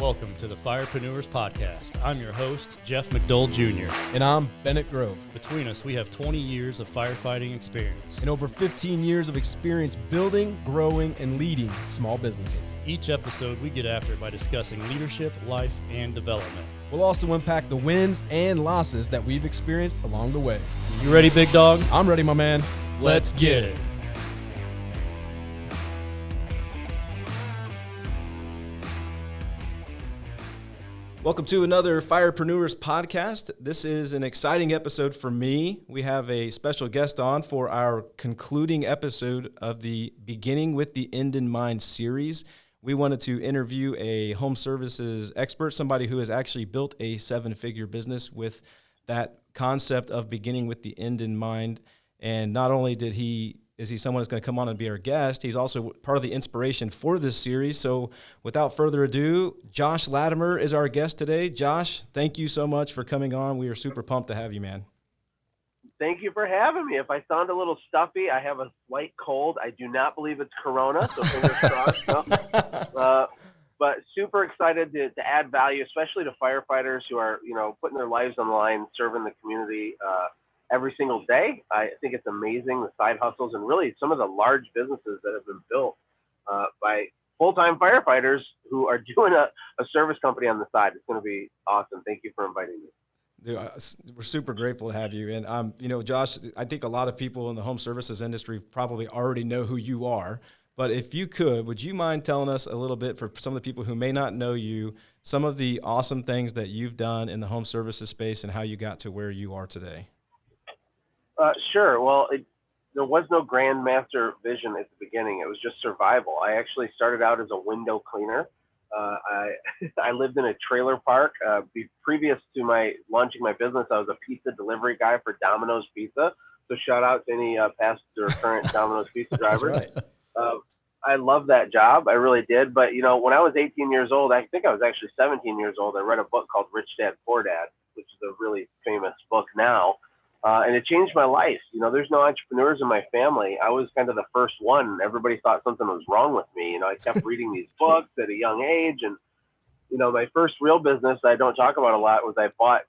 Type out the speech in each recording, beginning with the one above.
Welcome to the Firepreneurs Podcast. I'm your host, Jeff McDowell Jr. And I'm Bennett Grove. Between us, we have 20 years of firefighting experience. And over 15 years of experience building, growing, and leading small businesses. Each episode, we get after it by discussing leadership, life, and development. We'll also unpack the wins and losses that we've experienced along the way. You ready, big dog? I'm ready, my man. Let's get it. Welcome to another Firepreneurs Podcast. This is an exciting episode for me. We have a special guest on for our concluding episode of the Beginning with the End in Mind series. We wanted to interview a home services expert, somebody who has actually built a seven-figure business with that concept of beginning with the end in mind. And not only is he someone that's going to come on and be our guest, he's also part of the inspiration for this series. So without further ado, Josh Latimer is our guest today. Josh, thank you so much for coming on. We are super pumped to have you, man. Thank you for having me. If I sound a little stuffy, I have a slight cold. I do not believe it's Corona, so fingers crossed. No. But super excited to add value, especially to firefighters who are, putting their lives on the line, serving the community every single day. I think it's amazing, the side hustles and really some of the large businesses that have been built by full-time firefighters who are doing a service company on the side. It's going to be awesome. Thank you for inviting me. Dude, we're super grateful to have you. And, Josh, I think a lot of people in the home services industry probably already know who you are. But if you could, would you mind telling us a little bit, for some of the people who may not know you, some of the awesome things that you've done in the home services space and how you got to where you are today? Sure. Well, there was no grand master vision at the beginning. It was just survival. I actually started out as a window cleaner. I lived in a trailer park. Previous to launching my business, I was a pizza delivery guy for Domino's Pizza. So shout out to any past or current Domino's Pizza drivers. That's right. I love that job. I really did. But, when I was 18 years old, I think I was actually 17 years old, I read a book called Rich Dad, Poor Dad, which is a really famous book now. And it changed my life. There's no entrepreneurs in my family. I was kind of the first one. Everybody thought something was wrong with me. I kept reading these books at a young age. And, my first real business I don't talk about a lot was I bought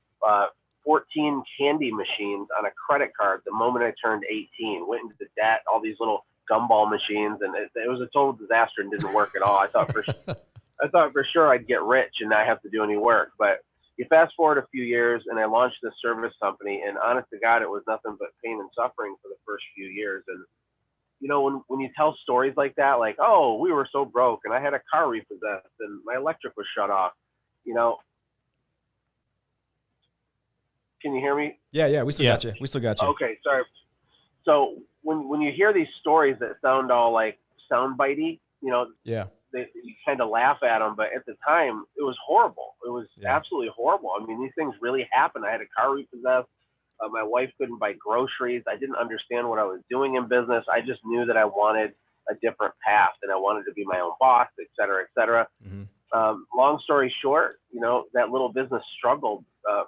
14 candy machines on a credit card the moment I turned 18. Went into debt, all these little gumball machines. And it was a total disaster and didn't work at all. I thought for sure I'd get rich and not have to do any work. But you fast forward a few years and I launched this service company, and honest to God, it was nothing but pain and suffering for the first few years. And, when you tell stories like that, like, oh, we were so broke and I had a car repossessed and my electric was shut off, can you hear me? Yeah, we still got you. We still got you. Okay, sorry. So when you hear these stories that sound all like soundbitey, Yeah. You kind of laugh at them, but at the time it was horrible. It was absolutely horrible. I mean, these things really happened. I had a car repossessed. My wife couldn't buy groceries. I didn't understand what I was doing in business. I just knew that I wanted a different path and I wanted to be my own boss, et cetera, et cetera. Mm-hmm. Long story short, that little business struggled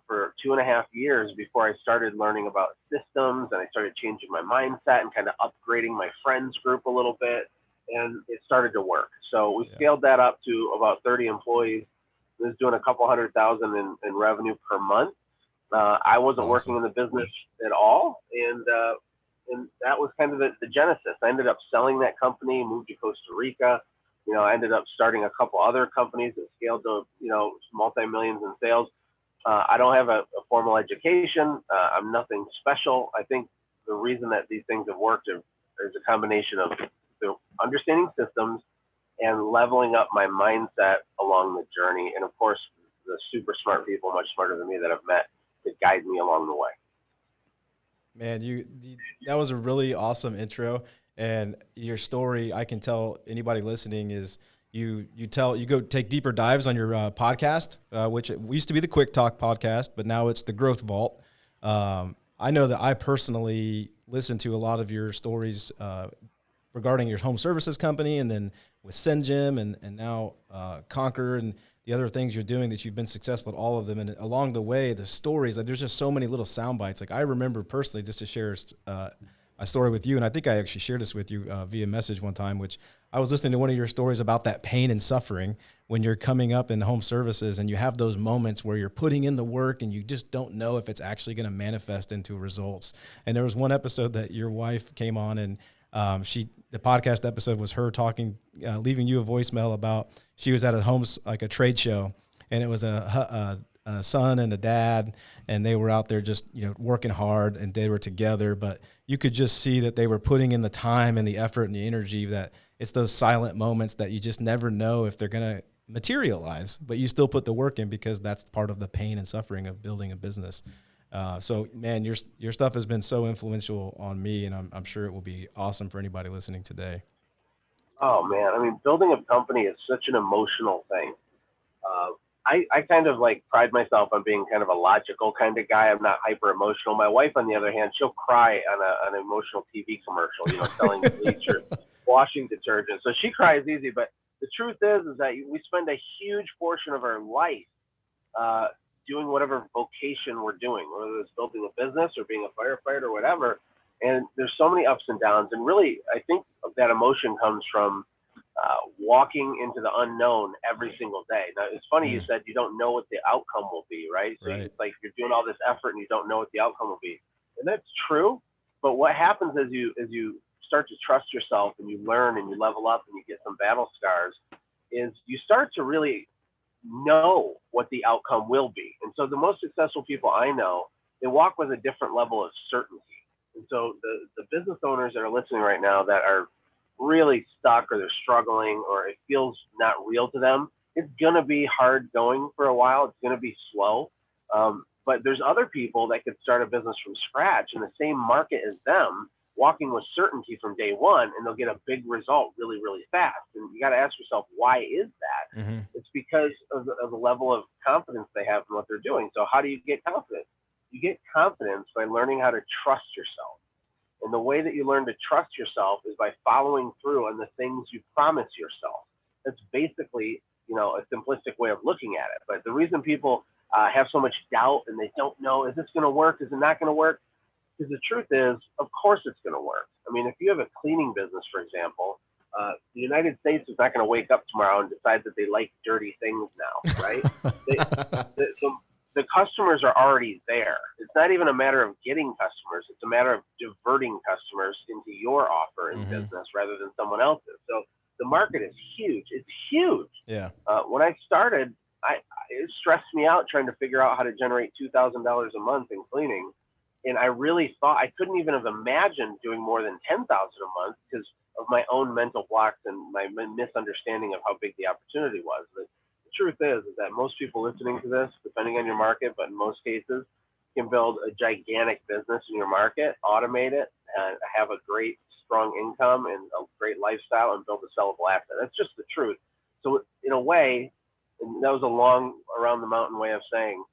for 2.5 years before I started learning about systems, and I started changing my mindset and kind of upgrading my friends group a little bit. And it started to work. So we scaled that up to about 30 employees. It was doing a couple $100,000 in revenue per month. I wasn't working in the business at all. And that was kind of the genesis. I ended up selling that company, moved to Costa Rica. I ended up starting a couple other companies that scaled to, multi-millions in sales. I don't have a formal education. I'm nothing special. I think the reason that these things have worked is a combination of understanding systems and leveling up my mindset along the journey. And of course, the super smart people, much smarter than me, that I've met to guide me along the way. Man, that was a really awesome intro. And your story, I can tell anybody listening, is you go take deeper dives on your podcast, which used to be the Quick Talk podcast, but now it's the Growth Vault. I know that I personally listen to a lot of your stories regarding your home services company, and then with SendJim and now Conquer and the other things you're doing that you've been successful at all of them. And along the way, the stories, like there's just so many little sound bites. Like I remember personally, just to share, I a story with you, and I think I actually shared this with you via message one time, which I was listening to one of your stories about that pain and suffering when you're coming up in home services and you have those moments where you're putting in the work and you just don't know if it's actually going to manifest into results. And there was one episode that your wife came on, and the podcast episode was her talking, leaving you a voicemail about she was at a trade show, and it was a son and a dad, and they were out there just, working hard, and they were together, but you could just see that they were putting in the time and the effort and the energy, that it's those silent moments that you just never know if they're going to materialize, but you still put the work in because that's part of the pain and suffering of building a business. So man, your stuff has been so influential on me, and I'm sure it will be awesome for anybody listening today. Oh man, I mean, building a company is such an emotional thing. I kind of like pride myself on being kind of a logical kind of guy. I'm not hyper emotional. My wife, on the other hand, she'll cry on an emotional TV commercial, selling bleach or washing detergent. So she cries easy. But the truth is that we spend a huge portion of our life doing whatever vocation we're doing, whether it's building a business or being a firefighter or whatever. And there's so many ups and downs. And really, I think that emotion comes from walking into the unknown every single day. Now, it's funny you said you don't know what the outcome will be, right? So It's like you're doing all this effort and you don't know what the outcome will be. And that's true. But what happens as you start to trust yourself and you learn and you level up and you get some battle scars is you start to really know what the outcome will be. And so the most successful people I know, they walk with a different level of certainty. And so the business owners that are listening right now that are really stuck or they're struggling or it feels not real to them, it's going to be hard going for a while. It's going to be slow. But there's other people that could start a business from scratch in the same market as them, walking with certainty from day one, and they'll get a big result really, really fast. And you got to ask yourself, why is that? Mm-hmm. It's because of the level of confidence they have in what they're doing. So how do you get confidence? You get confidence by learning how to trust yourself. And the way that you learn to trust yourself is by following through on the things you promise yourself. That's basically, a simplistic way of looking at it. But the reason people have so much doubt and they don't know, is this going to work? Is it not going to work? Because the truth is, of course it's going to work. I mean, if you have a cleaning business, for example, the United States is not going to wake up tomorrow and decide that they like dirty things now, right? The customers are already there. It's not even a matter of getting customers. It's a matter of diverting customers into your offer in business rather than someone else's. So the market is huge. It's huge. Yeah. When I started, it stressed me out trying to figure out how to generate $2,000 a month in cleaning. And I really thought I couldn't even have imagined doing more than $10,000 a month because of my own mental blocks and my misunderstanding of how big the opportunity was. But the truth is that most people listening to this, depending on your market, but in most cases, can build a gigantic business in your market, automate it, and have a great, strong income and a great lifestyle and build a sellable asset. That's just the truth. So in a way, and that was a long around the mountain way of saying,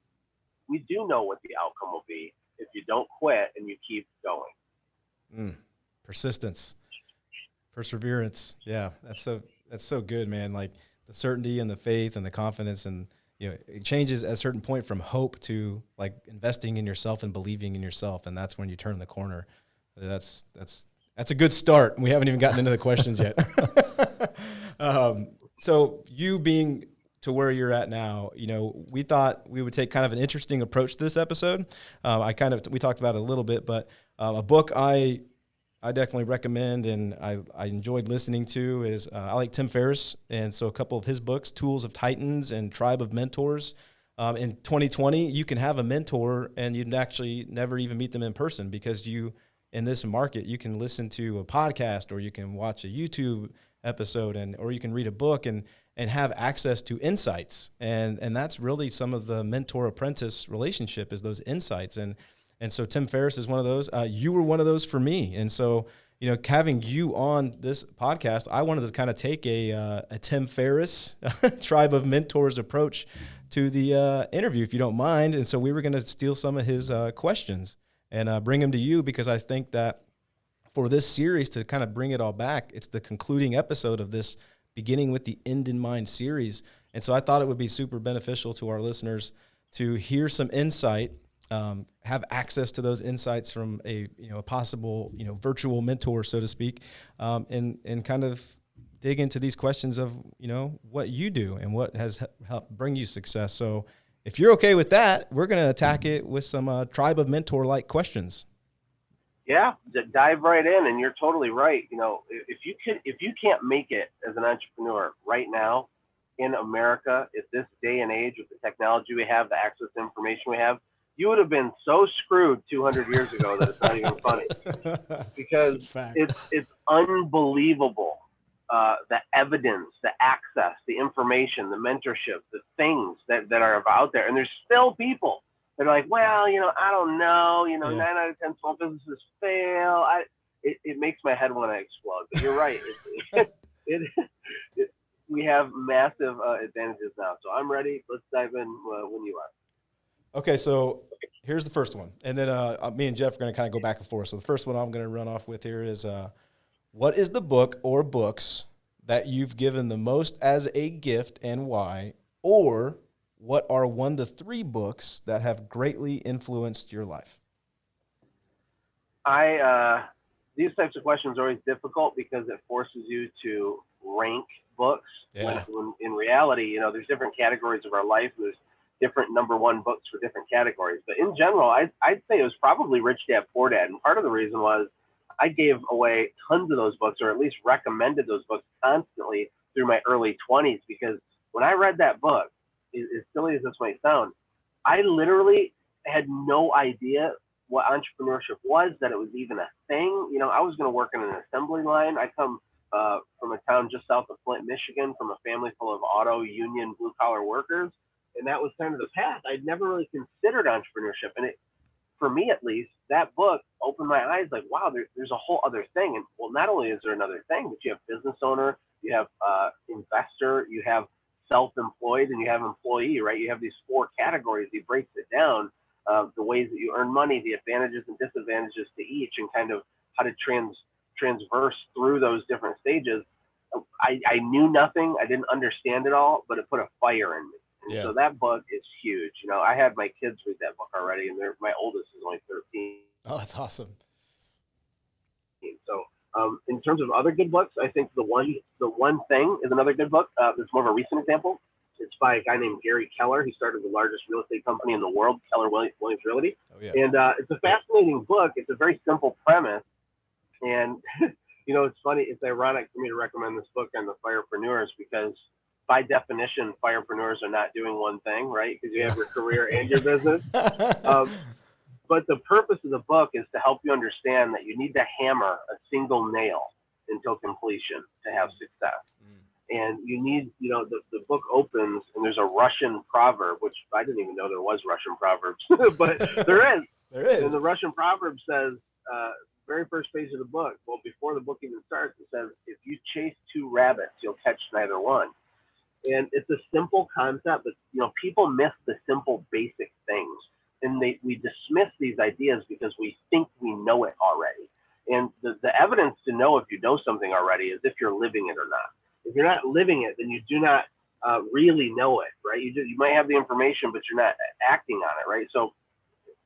we do know what the outcome will be if you don't quit and you keep going. Persistence, perseverance. Yeah, that's so good, man. Like the certainty and the faith and the confidence, and it changes at a certain point from hope to like investing in yourself and believing in yourself, and that's when you turn the corner. That's a good start. We haven't even gotten into the questions yet. So you being to where you're at now, we thought we would take kind of an interesting approach to this episode. We talked about it a little bit, but a book I definitely recommend and I enjoyed listening to is I like Tim Ferris, and so a couple of his books, Tools of Titans and Tribe of Mentors. In 2020, you can have a mentor and you'd actually never even meet them in person because in this market, you can listen to a podcast or you can watch a YouTube episode or you can read a book and have access to insights. And that's really some of the mentor-apprentice relationship is those insights. And so Tim Ferris is one of those. You were one of those for me. And so, having you on this podcast, I wanted to kind of take a Tim Ferris Tribe of Mentors approach to the interview, if you don't mind. And so we were going to steal some of his questions and bring them to you because I think that for this series to kind of bring it all back, it's the concluding episode of this beginning with the end in mind series. And so I thought it would be super beneficial to our listeners to hear some insight have access to those insights from a possible virtual mentor, so to speak, and kind of dig into these questions of what you do and what has helped bring you success. So if you're okay with that, we're going to attack it with some tribe of mentor like questions. Yeah, dive right in, and you're totally right. If you can't make it as an entrepreneur right now in America at this day and age with the technology we have, the access to information we have, you would have been so screwed 200 years ago that it's not even funny, because it's unbelievable. The evidence, the access, the information, the mentorship, the things that are out there, and there's still people. They're like, well, I don't know, 9 out of 10 small businesses fail. It makes my head want to explode. But you're right. We have massive advantages now. So I'm ready. Let's dive in when you are. Okay, so here's the first one. And then me and Jeff are going to kind of go back and forth. So the first one I'm going to run off with here is, what is the book or books that you've given the most as a gift and why? Or what are 1 to 3 books that have greatly influenced your life? These types of questions are always difficult because it forces you to rank books. Yeah. When in reality, there's different categories of our life. There's different number 1 books for different categories. But in general, I'd say it was probably Rich Dad Poor Dad. And part of the reason was I gave away tons of those books, or at least recommended those books constantly through my early 20s, because when I read that book, as silly as this might sound, I literally had no idea what entrepreneurship was, that it was even a thing. I was going to work in an assembly line. I come from a town just south of Flint, Michigan, from a family full of auto union blue collar workers. And that was kind of the path. I'd never really considered entrepreneurship. And for me, at least, that book opened my eyes like, wow, there's a whole other thing. And well, not only is there another thing, but you have business owner, you have investor, you have self-employed, and you have employee, right? You have these 4 categories. He breaks it down, the ways that you earn money, the advantages and disadvantages to each, and kind of how to transverse through those different stages. I knew nothing. I didn't understand it all, but it put a fire in me. And so that book is huge. I had my kids read that book already, and my oldest is only 13. Oh, that's awesome. So in terms of other good books, I think the one thing is another good book. It's more of a recent example. It's by a guy named Gary Keller. He started the largest real estate company in the world, Keller Williams Realty. Oh, yeah. And it's a fascinating book. It's a very simple premise. And, it's funny. It's ironic for me to recommend this book on the Firepreneurs, because by definition, firepreneurs are not doing one thing, right? Because you have your career and your business. But the purpose of the book is to help you understand that you need to hammer a single nail until completion to have success. And you need, the book opens and there's a Russian proverb, which I didn't even know there was Russian proverbs, but there is. There is. And the Russian proverb says, very first page of the book, well, before the book even starts, it says, if you chase 2 rabbits, you'll catch neither one. And it's a simple concept, but, people miss the simple basic things. And we dismiss these ideas because we think we know it already. And the evidence to know if you know something already is if you're living it or not. If you're not living it, then you do not really know it, right? You might have the information, but you're not acting on it, right? So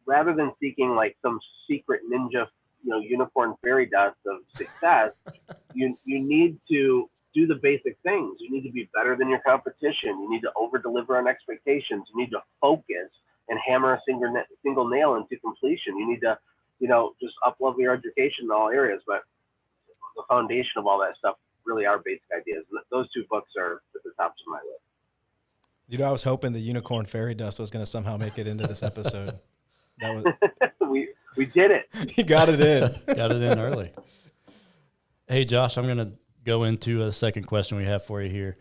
rather than seeking like some secret ninja, unicorn fairy dust of success, you need to do the basic things. You need to be better than your competition. You need to over-deliver on expectations. You need to focus and hammer a single nail into completion. You need to, just up-level your education in all areas. But the foundation of all that stuff really are basic ideas. And those 2 books are at the tops of my list. I was hoping the unicorn fairy dust was going to somehow make it into this episode. That was we did it. He got it in. Got it in early. Hey, Josh, I'm going to go into a second question we have for you here.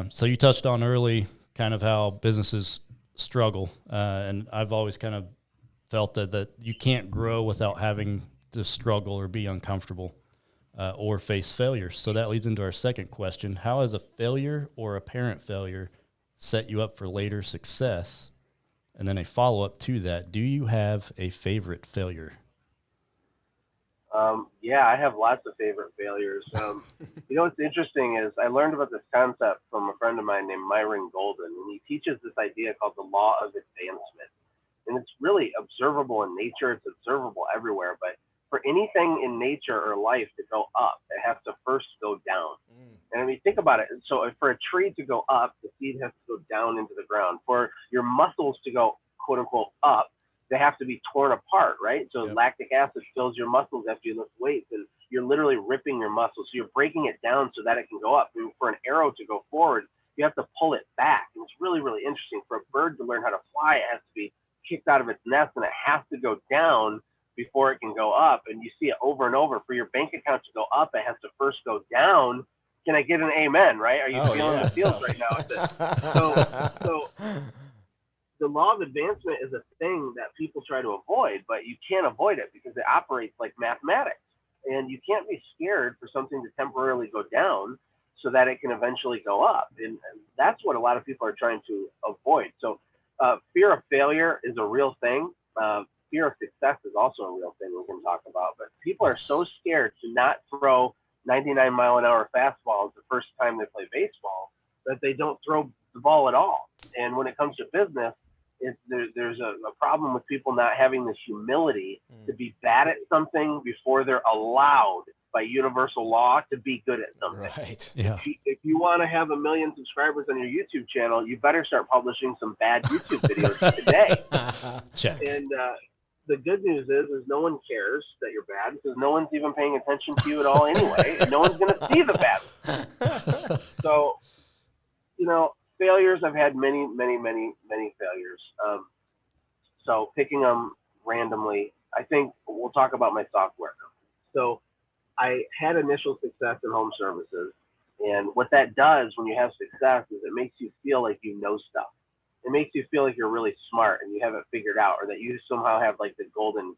So you touched on early kind of how businesses struggle. And I've always kind of felt that you can't grow without having to struggle or be uncomfortable or face failure. So that leads into our second question. How has a failure or apparent failure set you up for later success? And then a follow-up to that, do you have a favorite failure? Yeah, I have lots of favorite failures. What's interesting is I learned about this concept from a friend of mine named Myron Golden, and he teaches this idea called the law of advancement. And it's really observable in nature. It's observable everywhere. But for anything in nature or life to go up, it has to first go down. And I mean, think about it. So for a tree to go up, the seed has to go down into the ground. For your muscles to go, quote unquote, up, they have to be torn apart, right? So lactic acid fills your muscles after you lift weights, and you're literally ripping your muscles. So you're breaking it down so that it can go up. And for an arrow to go forward, you have to pull it back. And it's really, really interesting. For a bird to learn how to fly, it has to be kicked out of its nest, and it has to go down before it can go up. And you see it over and over. For your bank account to go up, it has to first go down. Can I get an amen, right? Are you feeling the feels right now? So the law of advancement is a thing that people try to avoid, but you can't avoid it because it operates like mathematics. And you can't be scared for something to temporarily go down so that it can eventually go up. And that's what a lot of people are trying to avoid. So fear of failure is a real thing. Fear of success is also a real thing we can talk about. But people are so scared to not throw 99-mile-an-hour fastballs the first time they play baseball that they don't throw the ball at all. And when it comes to business, there's a problem with people not having this humility to be bad at something before they're allowed by universal law to be good at something. Right. Yeah. If you want to have 1 million subscribers on your YouTube channel, you better start publishing some bad YouTube videos today. Check. And the good news is no one cares that you're bad because no one's even paying attention to you at all anyway, and no one's going to see the bad. So, failures, I've had many, many, many, many failures. So picking them randomly, I think we'll talk about my software company. So I had initial success in home services. And what that does when you have success is it makes you feel like you know stuff. It makes you feel like you're really smart and you have it figured out, or that you somehow have like the golden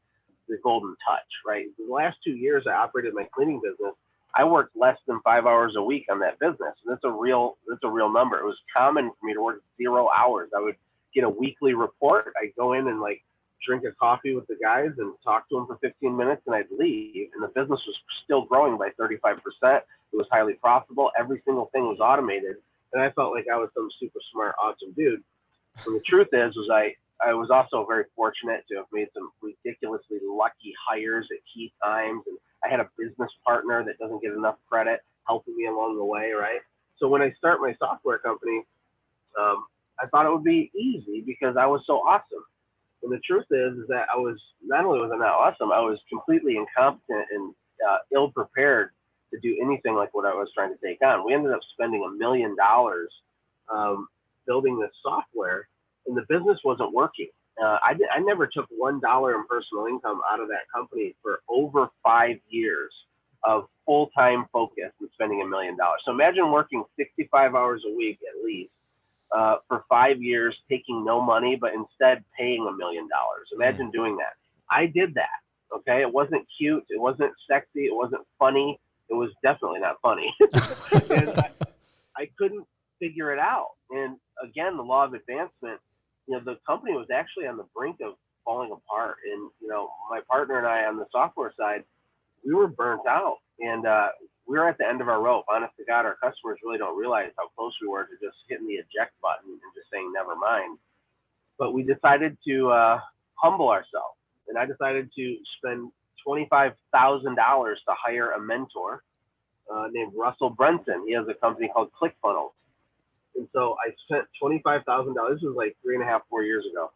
touch, right? The last 2 years I operated my cleaning business. I worked less than 5 hours a week on that business. And that's a real number. It was common for me to work 0 hours. I would get a weekly report. I'd go in and like drink a coffee with the guys and talk to them for 15 minutes, and I'd leave. And the business was still growing by 35%. It was highly profitable. Every single thing was automated. And I felt like I was some super smart, awesome dude. And the truth is I was also very fortunate to have made some ridiculously lucky hires at key times. And I had a business partner that doesn't get enough credit helping me along the way, right? So when I start my software company, I thought it would be easy because I was so awesome. And the truth is that I was, not only was I not awesome, I was completely incompetent and ill-prepared to do anything like what I was trying to take on. We ended up spending $1 million building this software, and the business wasn't working. I never took $1 in personal income out of that company for over 5 years of full-time focus and spending $1 million. So imagine working 65 hours a week at least for 5 years, taking no money, but instead paying $1 million. Imagine doing that. I did that. Okay. It wasn't cute. It wasn't sexy. It wasn't funny. It was definitely not funny. And I couldn't figure it out. And again, the law of advancement, the company was actually on the brink of falling apart. And, my partner and I on the software side, we were burnt out, and we were at the end of our rope. Honest to God, our customers really don't realize how close we were to just hitting the eject button and just saying, never mind. But we decided to humble ourselves. And I decided to spend $25,000 to hire a mentor named Russell Brunson. He has a company called ClickFunnels. And so I spent $25,000. This was like 3.5, 4 years ago.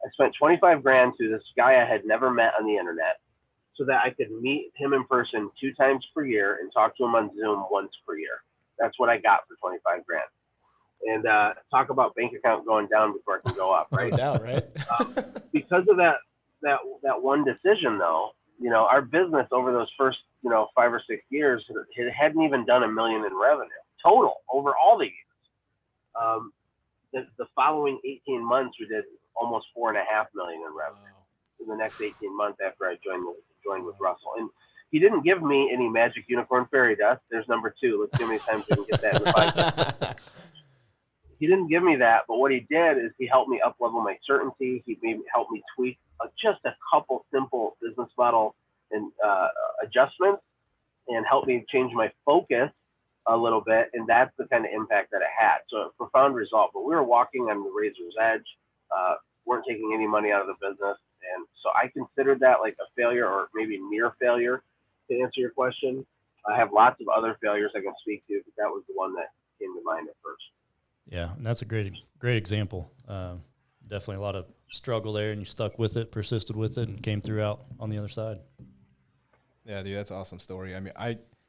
I spent $25,000 to this guy I had never met on the internet so that I could meet him in person 2 times per year and talk to him on Zoom once per year. That's what I got for $25,000. And talk about bank account going down before it can go up, right? No doubt, right? Because of that one decision, though, our business over those first 5 or 6 years, it hadn't even done $1 million in revenue total over all the years. The following 18 months, we did almost $4.5 million in revenue. In the next 18 months after I joined with Russell. And he didn't give me any magic unicorn fairy dust. There's number 2. Let's see how many times we can get that in the podcast. He didn't give me that, but what he did is he helped me up-level my certainty. He helped me tweak just a couple simple business model and adjustments, and helped me change my focus a little bit, and that's the kind of impact that it had. So a profound result. But we were walking on the razor's edge. weren't taking any money out of the business. And so I considered that like a failure or maybe near failure to answer your question. I have lots of other failures I can speak to, but that was the one that came to mind at first. Yeah, and that's a great example. Definitely a lot of struggle there, and you stuck with it, persisted with it, and came through out on the other side. Yeah, dude, that's an awesome story. I mean,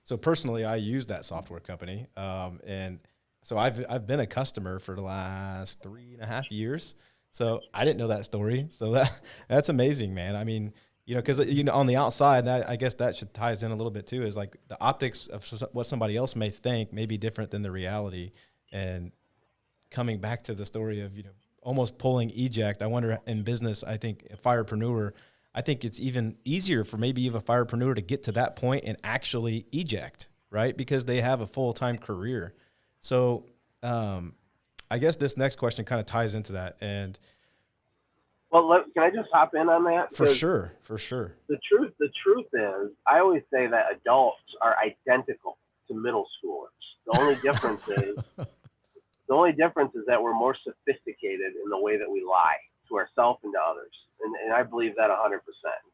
so personally, I use that software company, and so I've been a customer for the last 3.5 years. So I didn't know that story. So that's amazing, man. I mean, because on the outside, I guess that should ties in a little bit too. Is like the optics of what somebody else may think may be different than the reality. And coming back to the story of almost pulling eject, I wonder in business, I think a firepreneur, I think it's even easier for maybe even a firepreneur to get to that point and actually eject, right? Because they have a full-time career. So I guess this next question kind of ties into that. And well, can I just hop in on that? For sure. The truth is, I always say that adults are identical to middle schoolers. The only difference is that we're more sophisticated in the way that we lie to ourselves and to others. And I believe that 100%.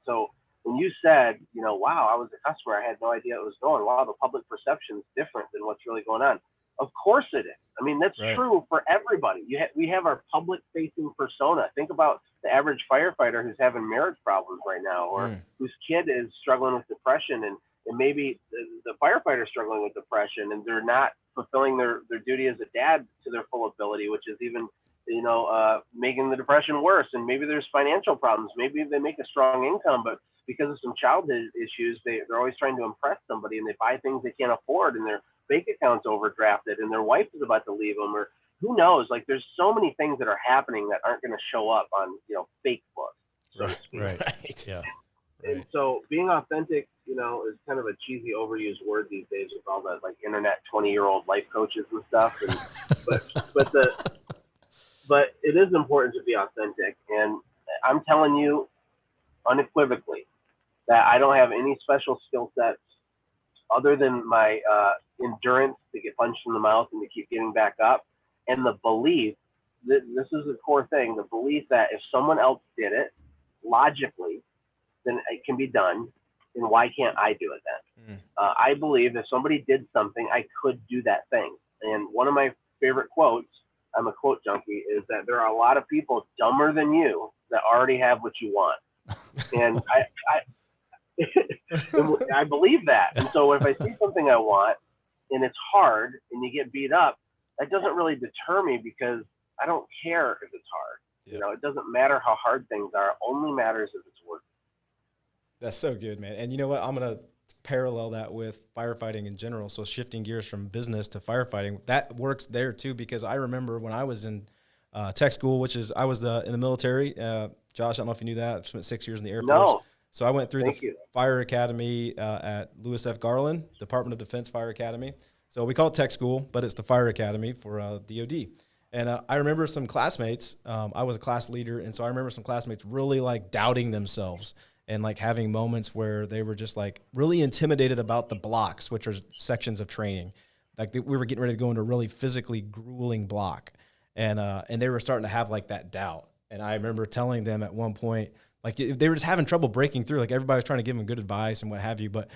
So when you said, wow, I was a customer, I had no idea it was going. Wow, the public perception is different than what's really going on. Of course it is. I mean, that's right. True for everybody. We have our public-facing persona. Think about the average firefighter who's having marriage problems right now, or whose kid is struggling with depression, and maybe the firefighter is struggling with depression, and they're not fulfilling their duty as a dad to their full ability, which is even making the depression worse. And maybe there's financial problems. Maybe they make a strong income, but because of some childhood issues, they're always trying to impress somebody, and they buy things they can't afford, and their bank account's overdrafted, and their wife is about to leave them, or who knows? Like, there's so many things that are happening that aren't going to show up on Facebook. So to speak. Right. Yeah. And so being authentic, is kind of a cheesy, overused word these days with all the internet 20-year-old life coaches and stuff. And but it is important to be authentic. And I'm telling you unequivocally that I don't have any special skill sets other than my endurance to get punched in the mouth and to keep getting back up, and the belief that this is the core thing, the belief that if someone else did it logically, then it can be done, and why can't I do it then? I believe if somebody did something, I could do that thing. And one of my favorite quotes, I'm a quote junkie, is that there are a lot of people dumber than you that already have what you want. And I believe that. And so if I see something I want and it's hard and you get beat up, that doesn't really deter me, because I don't care if it's hard. Yep. It doesn't matter how hard things are. It only matters if it's worth it. That's so good, man. And you know what? I'm going to parallel that with firefighting in general. So shifting gears from business to firefighting, that works there too, because I remember when I was in tech school, I was in the military. Josh, I don't know if you knew that. I spent 6 years in the Air Force. No. So I went through the Fire Academy at Lewis F. Garland, Department of Defense Fire Academy. So we call it tech school, but it's the Fire Academy for DOD. And I remember some classmates, I was a class leader, and so I remember some classmates really doubting themselves and having moments where they were just really intimidated about the blocks, which are sections of training. We were getting ready to go into a really physically grueling block, and they were starting to have that doubt. And I remember telling them at one point, they were just having trouble breaking through. Everybody was trying to give them good advice and what have you. But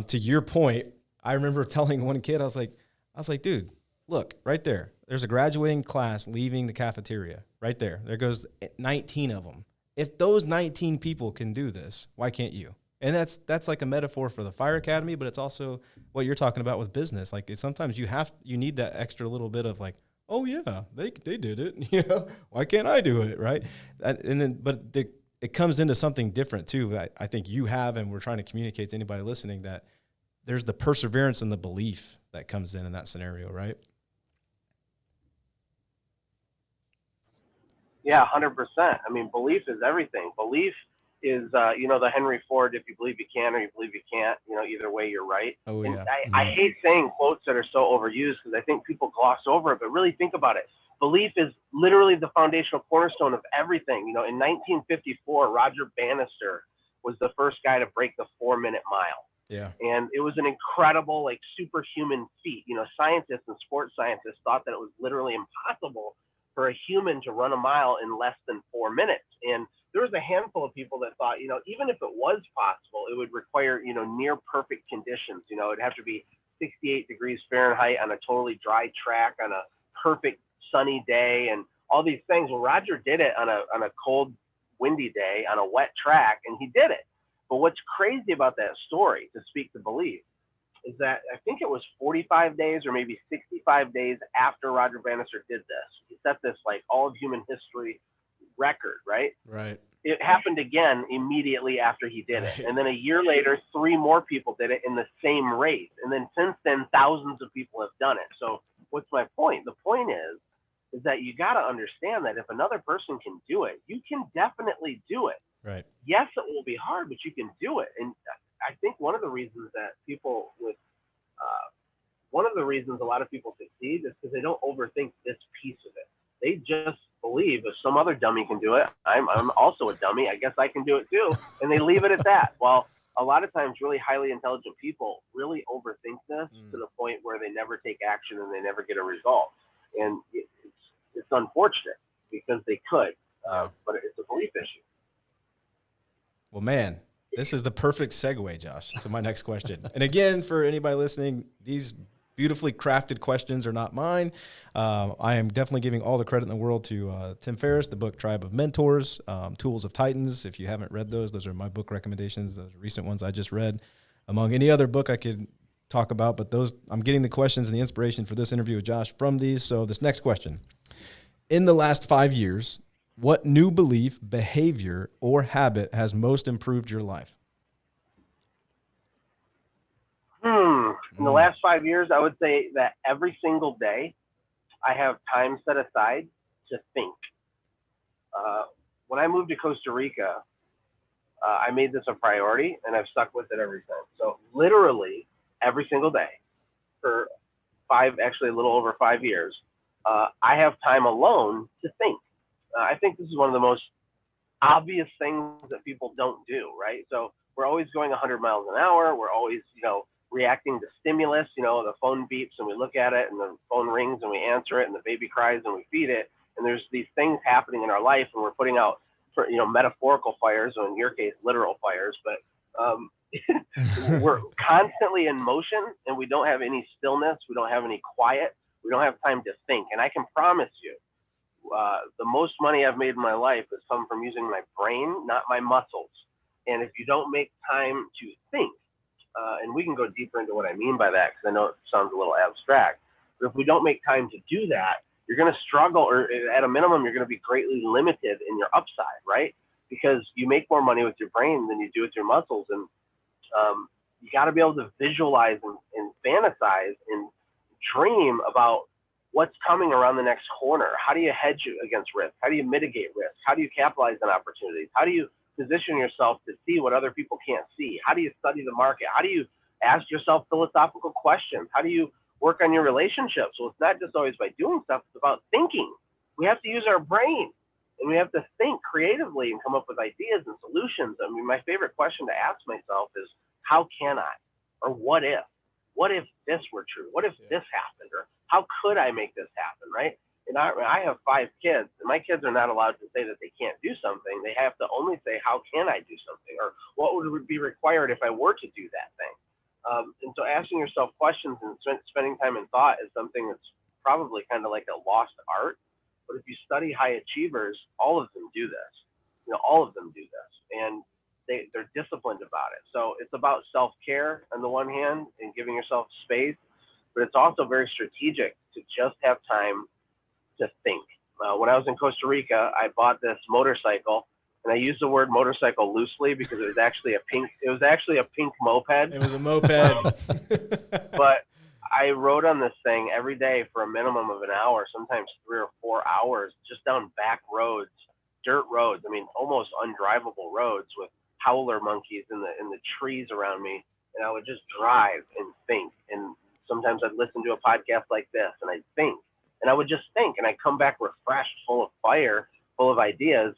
to your point, I remember telling one kid, I was like, dude, look right there. There's a graduating class leaving the cafeteria right there. There goes 19 of them. If those 19 people can do this, why can't you? And that's a metaphor for the Fire Academy, but it's also what you're talking about with business. Sometimes you need that extra little bit of oh yeah, they did it. Why can't I do it, right? It comes into something different too that I think you have, and we're trying to communicate to anybody listening, that there's the perseverance and the belief that comes in that scenario, right? Yeah, 100%. I mean, belief is everything. Belief is, the Henry Ford, if you believe you can or you believe you can't, either way, you're right. Oh, yeah. And I hate saying quotes that are so overused, because I think people gloss over it, but really think about it. Belief is literally the foundational cornerstone of everything. In 1954, Roger Bannister was the first guy to break the 4-minute mile. Yeah. And it was an incredible, superhuman feat. Scientists and sports scientists thought that it was literally impossible for a human to run a mile in less than 4 minutes. And there was a handful of people that thought, even if it was possible, it would require, near perfect conditions. It'd have to be 68 degrees Fahrenheit on a totally dry track on a perfect sunny day and all these things. Well, Roger did it on a cold, windy day on a wet track, and he did it. But what's crazy about that story, to speak to belief, is that I think it was 45 days or maybe 65 days after Roger Bannister did this. He set this like all of human history record, right? Right. It happened again immediately after he did it. And then a year later, 3 more people did it in the same race. And then since then, thousands of people have done it. So what's my point? The point is that you got to understand that if another person can do it, you can definitely do it. Right. Yes, it will be hard, but you can do it. And I think one of the reasons that one of the reasons a lot of people succeed is because they don't overthink this piece of it. They just believe if some other dummy can do it, I'm also a dummy. I guess I can do it too. And they leave it at that. Well, a lot of times really highly intelligent people really overthink this to the point where they never take action and they never get a result. And it's unfortunate because they could, but it's a belief issue. Well, man, this is the perfect segue, Josh, to my next question. And again, for anybody listening, these beautifully crafted questions are not mine. I am definitely giving all the credit in the world to Tim Ferris, the book Tribe of Mentors, Tools of Titans. If you haven't read those are my book recommendations. Those are recent ones I just read. Among any other book I could talk about, but those I'm getting the questions and the inspiration for this interview with Josh from these. So this next question. In the last 5 years, what new belief, behavior, or habit has most improved your life? In the last 5 years, I would say that every single day I have time set aside to think. When I moved to Costa Rica, I made this a priority and I've stuck with it ever since. So literally every single day for a little over 5 years, I have time alone to think. I think this is one of the most obvious things that people don't do, right? So we're always going 100 miles an hour. We're always, reacting to stimulus, the phone beeps and we look at it and the phone rings and we answer it and the baby cries and we feed it. And there's these things happening in our life and we're putting out, metaphorical fires, or in your case, literal fires, but we're constantly in motion and we don't have any stillness. We don't have any quiet. We don't have time to think. And I can promise you, the most money I've made in my life has come from using my brain, not my muscles. And if you don't make time to think, and we can go deeper into what I mean by that because I know it sounds a little abstract, but if we don't make time to do that, you're going to struggle, or at a minimum, you're going to be greatly limited in your upside, right? Because you make more money with your brain than you do with your muscles. And you got to be able to visualize and fantasize and dream about what's coming around the next corner. How do you hedge against risk? How do you mitigate risk? How do you capitalize on opportunities? How do you position yourself to see what other people can't see? How do you study the market? How do you ask yourself philosophical questions? How do you work on your relationships? So it's not just always by doing stuff, it's about thinking. We have to use our brain and we have to think creatively and come up with ideas and solutions. I mean, my favorite question to ask myself is, how can I? Or what if? What if this were true? What if this happened? Or how could I make this happen, right? And I have 5 kids, and my kids are not allowed to say that they can't do something. They have to only say, how can I do something? Or what would be required if I were to do that thing? And so asking yourself questions and spending time in thought is something that's probably kind of like a lost art. But if you study high achievers, all of them do this. All of them do this. And they're disciplined about it. So it's about self-care on the one hand and giving yourself space, but it's also very strategic to just have time to think. When I was in Costa Rica, I bought this motorcycle, and I use the word motorcycle loosely because it was actually a pink moped. It was a moped. But I rode on this thing every day for a minimum of an hour, sometimes 3 or 4 hours, just down back roads, dirt roads. I mean, almost undrivable roads with howler monkeys in the trees around me. And I would just drive and think. And sometimes I'd listen to a podcast like this and I'd think. And I would just think, and I'd come back refreshed, full of fire, full of ideas.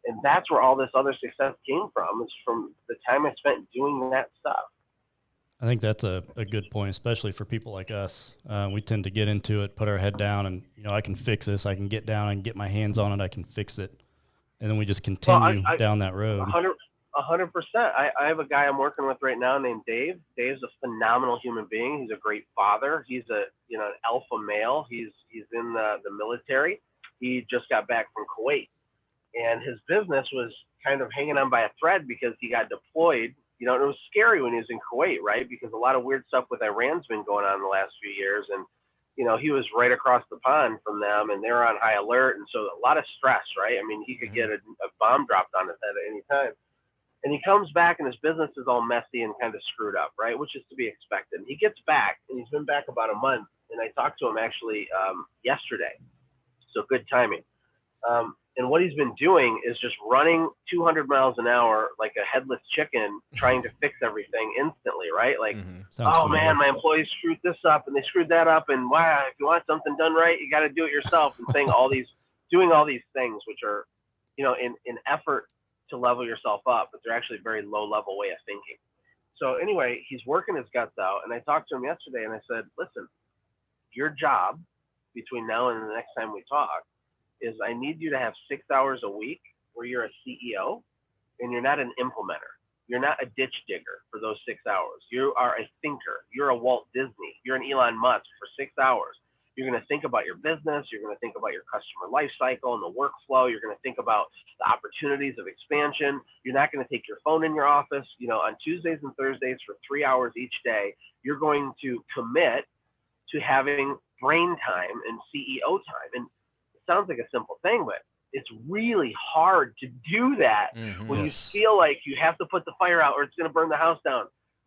And that's where all this other success came from. It's from the time I spent doing that stuff. I think that's a good point, especially for people like us. We tend to get into it, put our head down, and, I can fix this. I can get down and get my hands on it. I can fix it. And then we just continue down that road. 100%. I have a guy I'm working with right now named Dave. Dave's a phenomenal human being. He's a great father. He's an alpha male. He's in the military. He just got back from Kuwait, and his business was kind of hanging on by a thread because he got deployed. And it was scary when he was in Kuwait, right? Because a lot of weird stuff with Iran's been going on in the last few years, and he was right across the pond from them, and they were on high alert, and so a lot of stress, right? I mean, he could get a bomb dropped on his head at any time. And he comes back, and his business is all messy and kind of screwed up, right? Which is to be expected. And he gets back, and he's been back about a month, and I talked to him actually yesterday, so good timing. And what he's been doing is just running 200 miles an hour like a headless chicken, trying to fix everything instantly, right? Like, man, my employees screwed this up and they screwed that up, and wow, if you want something done right, you got to do it yourself. And doing all these things, which are, in effort to level yourself up, but they're actually a very low level way of thinking. So anyway, he's working his guts out, and I talked to him yesterday, and I said, listen, your job between now and the next time we talk is I need you to have 6 hours a week where you're a CEO and you're not an implementer. You're not a ditch digger for those 6 hours. You are a thinker. You're a Walt Disney. You're an Elon Musk for 6 hours. You're going to think about your business. You're going to think about your customer life cycle and the workflow. You're going to think about the opportunities of expansion. You're not going to take your phone in your office. On Tuesdays and Thursdays for 3 hours each day, you're going to commit to having brain time and CEO time. And sounds like a simple thing, but it's really hard to do that when you feel like you have to put the fire out or it's going to burn the house down.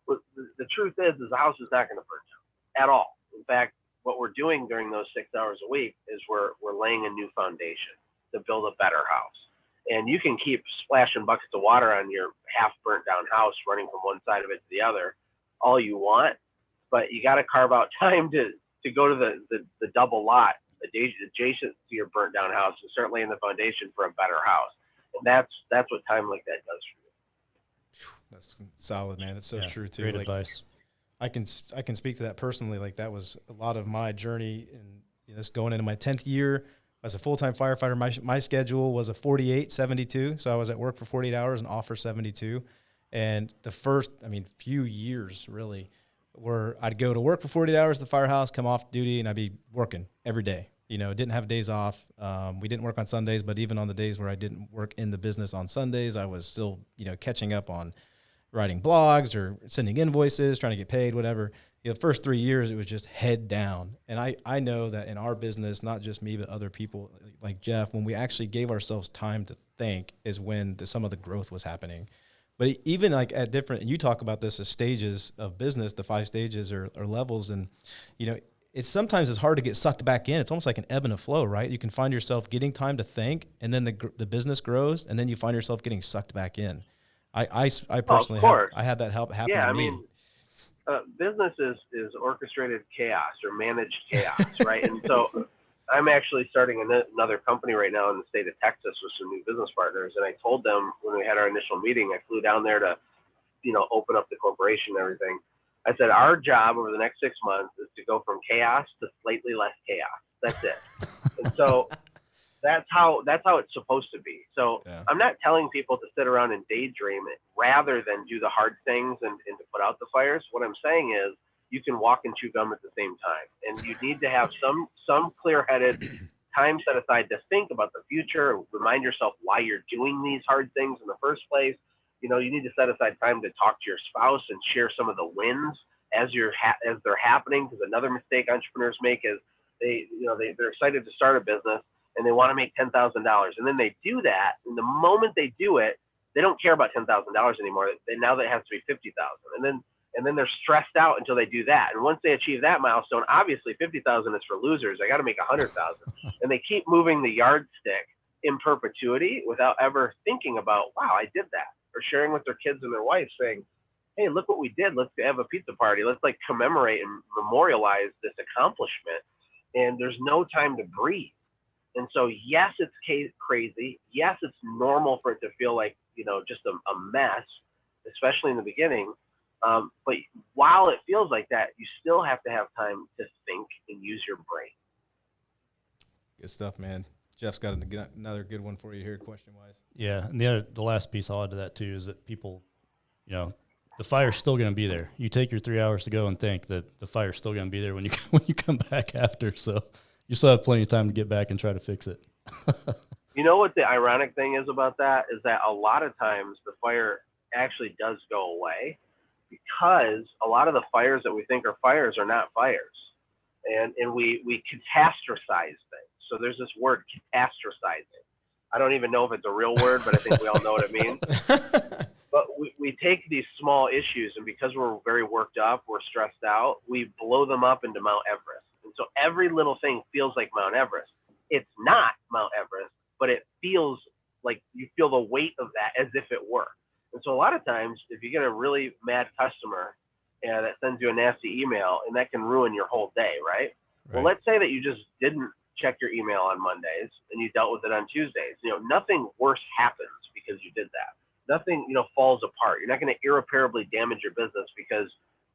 But the truth is the house is not going to burn down at all. In fact, what we're doing during those 6 hours a week is we're laying a new foundation to build a better house. And you can keep splashing buckets of water on your half burnt down house, running from one side of it to the other all you want, but you got to carve out time to go to the double lot adjacent to your burnt down house and start laying the foundation for a better house. And that's what time like that does for you. That's solid, man. It's so true too. Great advice. I can speak to that personally. Like that was a lot of my journey, and this going into my 10th year as a full-time firefighter. My schedule was a 48-72, so I was at work for 48 hours and off for 72. And the first, few years really, where I'd go to work for 48 hours at the firehouse, come off duty, and I'd be working every day. Didn't have days off. We didn't work on Sundays, but even on the days where I didn't work in the business on Sundays, I was still, catching up on writing blogs or sending invoices, trying to get paid, whatever. The first 3 years, it was just head down. And I know that in our business, not just me, but other people like Jeff, when we actually gave ourselves time to think is when some of the growth was happening. But even like at different, and you talk about this as stages of business, the 5 stages or levels. And, it's sometimes it's hard to get sucked back in. It's almost like an ebb and a flow, right? You can find yourself getting time to think, and then the business grows, and then you find yourself getting sucked back in. I personally I had that help happen to me. Business is orchestrated chaos or managed chaos, right? And so I'm actually starting another company right now in the state of Texas with some new business partners. And I told them when we had our initial meeting, I flew down there to, open up the corporation and everything. I said, our job over the next 6 months is to go from chaos to slightly less chaos. That's it. And so that's how it's supposed to be. So I'm not telling people to sit around and daydream rather than do the hard things and to put out the fires. What I'm saying is you can walk and chew gum at the same time. And you need to have some clear-headed time set aside to think about the future, remind yourself why you're doing these hard things in the first place. You need to set aside time to talk to your spouse and share some of the wins as they're happening. Because another mistake entrepreneurs make is they're excited to start a business and they want to make $10,000, and then they do that. And the moment they do it, they don't care about $10,000 anymore. Now that it has to be $50,000, and then they're stressed out until they do that. And once they achieve that milestone, obviously $50,000 is for losers. I got to make $100,000, and they keep moving the yardstick in perpetuity without ever thinking about, wow, I did that. Or sharing with their kids and their wife saying, hey, look what we did. Let's have a pizza party. Let's commemorate and memorialize this accomplishment. And there's no time to breathe. And so, yes, it's crazy. Yes, it's normal for it to feel like, just a mess, especially in the beginning. But while it feels like that, you still have to have time to think and use your brain. Good stuff, man. Jeff's got another good one for you here, question-wise. Yeah, and the last piece I'll add to that too is that people, the fire's still going to be there. You take your 3 hours to go and think that the fire's still going to be there when you come back after. So you still have plenty of time to get back and try to fix it. You know what the ironic thing is about that is that a lot of times the fire actually does go away because a lot of the fires that we think are fires are not fires. And we catastrophize things. So there's this word, catastrophizing. I don't even know if it's a real word, but I think we all know what it means. But we take these small issues, and because we're very worked up, we're stressed out, we blow them up into Mount Everest. And so every little thing feels like Mount Everest. It's not Mount Everest, but it feels like you feel the weight of that as if it were. And so a lot of times, if you get a really mad customer and that sends you a nasty email, and that can ruin your whole day, right? Well, let's say that you just didn't check your email on Mondays and you dealt with it on Tuesdays. Nothing worse happens because you did that. Nothing, falls apart. You're not going to irreparably damage your business because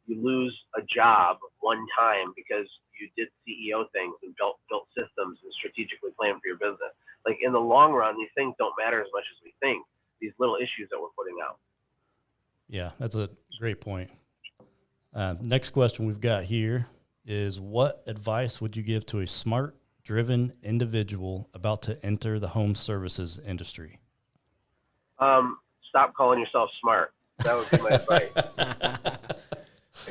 you lose a job one time because you did CEO things and built systems and strategically planned for your business. Like in the long run, these things don't matter as much as we think. These little issues that we're putting out. Yeah, that's a great point. Next question we've got here is, what advice would you give to a smart, driven individual about to enter the home services industry? Stop calling yourself smart. That would be my advice.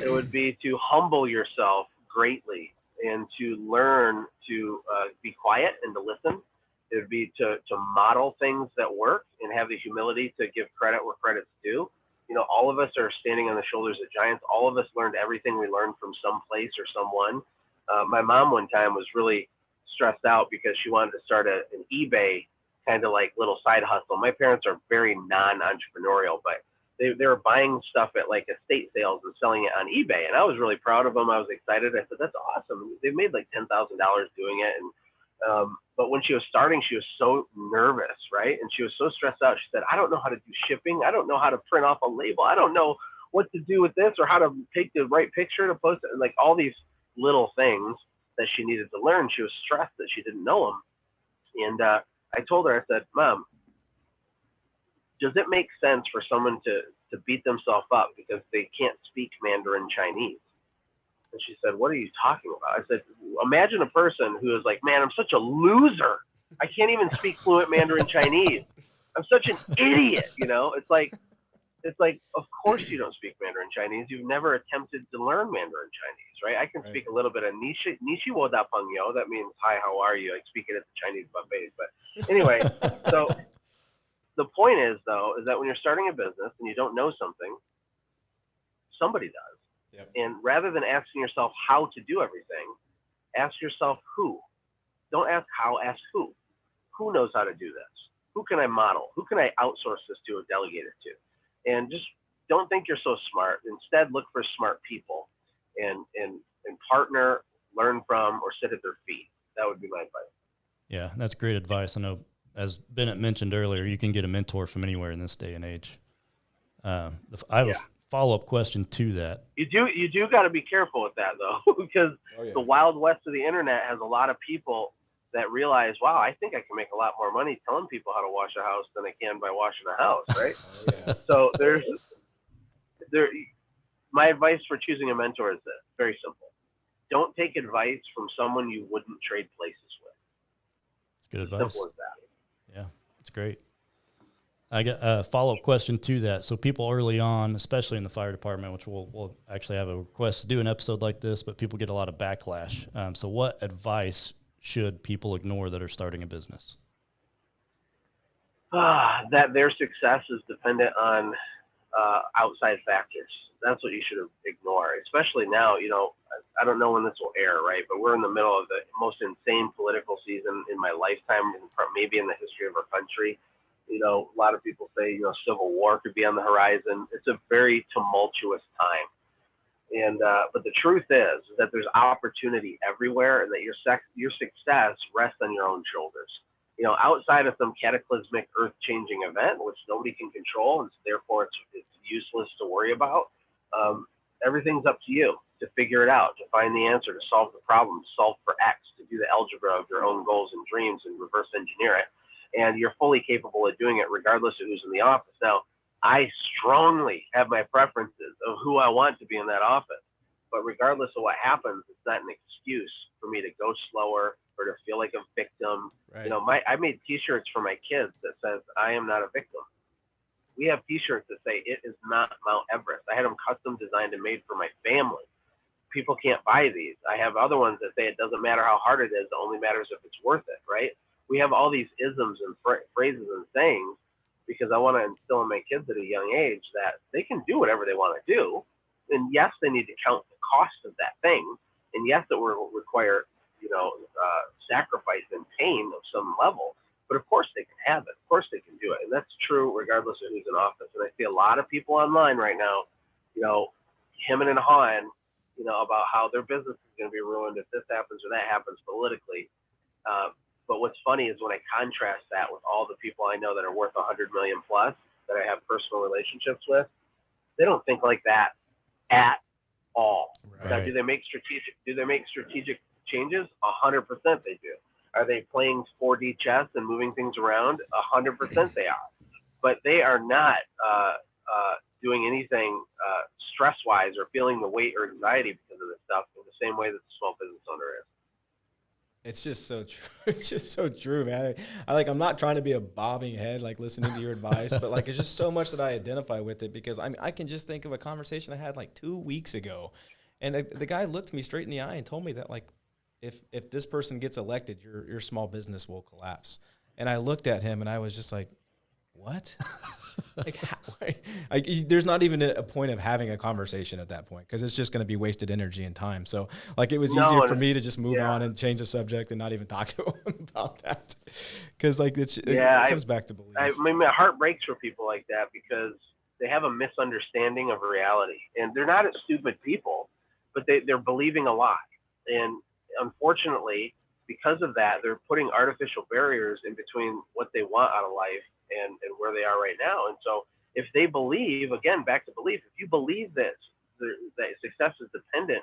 It would be to humble yourself greatly and to learn to be quiet and to listen. It would be to model things that work and have the humility to give credit where credit's due. All of us are standing on the shoulders of giants. All of us learned everything we learned from some place or someone. My mom one time was really stressed out because she wanted to start an eBay kind of like little side hustle. My parents are very non-entrepreneurial, but they were buying stuff at like estate sales and selling it on eBay. And I was really proud of them. I was excited. I said, that's awesome. They made like $10,000 doing it. And but when she was starting, she was so nervous, right? And she was so stressed out. She said, I don't know how to do shipping. I don't know how to print off a label. I don't know what to do with this or how to take the right picture to post it. Like all these little things that she needed to learn. She was stressed that she didn't know them. And I told her, I said, Mom, does it make sense for someone to beat themselves up because they can't speak Mandarin Chinese? And she said, what are you talking about? I said, imagine a person who is like, man, I'm such a loser. I can't even speak fluent Mandarin Chinese. I'm such an idiot. It's like, of course you don't speak Mandarin Chinese. You've never attempted to learn Mandarin Chinese, right? I can speak a little bit of Nishi wo da peng yo. That means, hi, how are you? I speak it at the Chinese buffets. But anyway, so the point is, though, is that when you're starting a business and you don't know something, somebody does. Yep. And rather than asking yourself how to do everything, ask yourself who. Don't ask how, ask who. Who knows how to do this? Who can I model? Who can I outsource this to or delegate it to? And just don't think you're so smart. Instead, look for smart people and partner, learn from, or sit at their feet. That would be my advice. Yeah, that's great advice. I know, as Bennett mentioned earlier, you can get a mentor from anywhere in this day and age. I have a follow-up question to that. You do got to be careful with that, though, because the Wild West of the internet has a lot of people that realize, wow, I think I can make a lot more money telling people how to wash a house than I can by washing a house, right? So my advice for choosing a mentor is this, very simple. Don't take advice from someone you wouldn't trade places with. It's good advice. Simple as that. Yeah, it's great. I got a follow-up question to that. So people early on, especially in the fire department, which we'll actually have a request to do an episode like this, but people get a lot of backlash. So what advice should people ignore that are starting a business? That their success is dependent on outside factors. That's what you should ignore, especially now. I don't know when this will air, right? But we're in the middle of the most insane political season in my lifetime, maybe in the history of our country. A lot of people say, civil war could be on the horizon. It's a very tumultuous time. And but the truth is that there's opportunity everywhere, and that your success rests on your own shoulders. Outside of some cataclysmic, earth-changing event, which nobody can control, and therefore it's useless to worry about. Everything's up to you to figure it out, to find the answer, to solve the problem, to solve for X, to do the algebra of your own goals and dreams and reverse engineer it. And you're fully capable of doing it regardless of who's in the office. Now, I strongly have my preferences of who I want to be in that office. But regardless of what happens, it's not an excuse for me to go slower or to feel like a victim. Right. You know, I made T-shirts for my kids that says, "I am not a victim." We have T-shirts that say, "It is not Mount Everest." I had them custom designed and made for my family. People can't buy these. I have other ones that say it doesn't matter how hard it is. It only matters if it's worth it, right? We have all these isms and phrases and sayings because I want to instill in my kids at a young age that they can do whatever they want to do. And yes, they need to count the cost of that thing. And yes, it will require, sacrifice and pain of some level. But of course they can have it. Of course they can do it. And that's true regardless of who's in office. And I see a lot of people online right now, hemming and hawing, about how their business is going to be ruined if this happens or that happens politically. But what's funny is when I contrast that with all the people I know that are worth 100 million plus that I have personal relationships with, they don't think like that at all. Right. Now, do they make strategic changes? 100% they do. Are they playing 4D chess and moving things around? 100% they are. But they are not doing anything stress-wise or feeling the weight or anxiety because of this stuff in the same way that the small business owner is. It's just so true. It's just so true, man. I'm not trying to be a bobbing head, listening to your advice, but it's just so much that I identify with it because I can just think of a conversation I had 2 weeks ago, and the guy looked me straight in the eye and told me that if this person gets elected, your small business will collapse. And I looked at him and I was just like, what? There's not even a point of having a conversation at that point because it's just going to be wasted energy and time. So it was easier for me to just move on and change the subject and not even talk to him about that because it comes back to belief. My heart breaks for people like that because they have a misunderstanding of reality, and they're not stupid people, but they're believing a lot. And unfortunately, because of that, they're putting artificial barriers in between what they want out of life and where they are right now. And so if they believe, again, back to belief, if you believe that success is dependent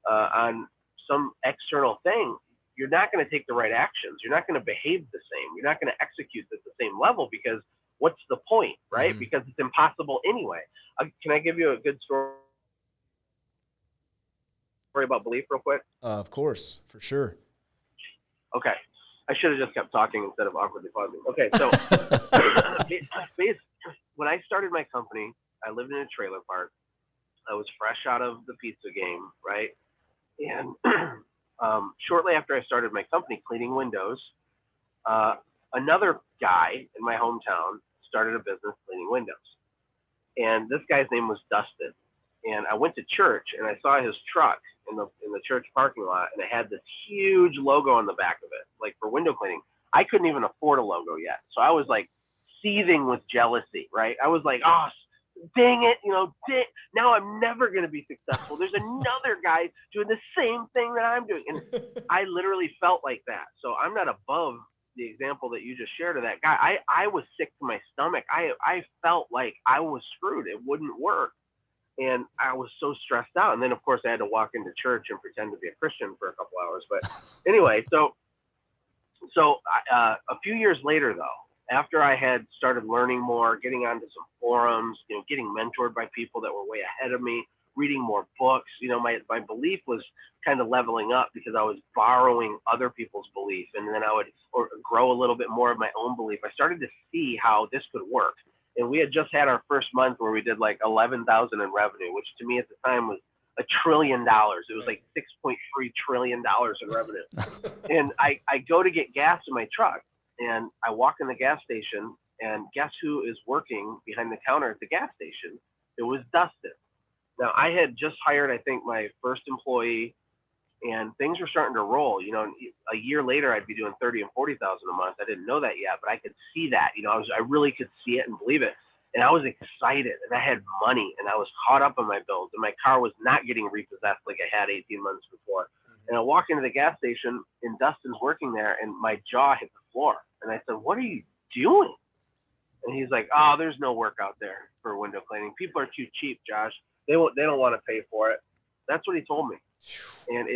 on some external thing, you're not going to take the right actions. You're not going to behave the same. You're not going to execute at the same level because what's the point, right? Mm-hmm. Because it's impossible anyway. Can I give you a good story about belief real quick? Of course, for sure. Okay. I should have just kept talking instead of awkwardly pausing. Okay, so when I started my company, I lived in a trailer park. I was fresh out of the pizza game, right? And shortly after I started my company cleaning windows, another guy in my hometown started a business cleaning windows. And this guy's name was Dustin. And I went to church and I saw his truck in the church parking lot, and it had this huge logo on the back of it, for window cleaning. I couldn't even afford a logo yet. So I was seething with jealousy, right? I was like, oh, dang it, now I'm never going to be successful. There's another guy doing the same thing that I'm doing. And I literally felt like that. So I'm not above the example that you just shared of that guy. I was sick to my stomach. I felt like I was screwed. It wouldn't work. And I was so stressed out. And then, of course, I had to walk into church and pretend to be a Christian for a couple hours. But anyway, so a few years later, though, after I had started learning more, getting onto some forums, getting mentored by people that were way ahead of me, reading more books, my belief was kind of leveling up because I was borrowing other people's belief. And then I would grow a little bit more of my own belief. I started to see how this could work. And we had just had our first month where we did 11,000 in revenue, which to me at the time was $1 trillion. It was $6.3 trillion in revenue. And I go to get gas in my truck, and I walk in the gas station, and guess who is working behind the counter at the gas station? It was Dustin. Now, I had just hired, I think, my first employee, and things were starting to roll. A year later, I'd be doing 30 and 40,000 a month. I didn't know that yet, but I could see that. I really could see it and believe it. And I was excited, and I had money, and I was caught up on my bills, and my car was not getting repossessed like I had 18 months before. And I walk into the gas station, and Dustin's working there, and my jaw hit the floor. And I said, "What are you doing?" And he's like, "Oh, there's no work out there for window cleaning. People are too cheap, Josh. They don't want to pay for it. That's what he told me. And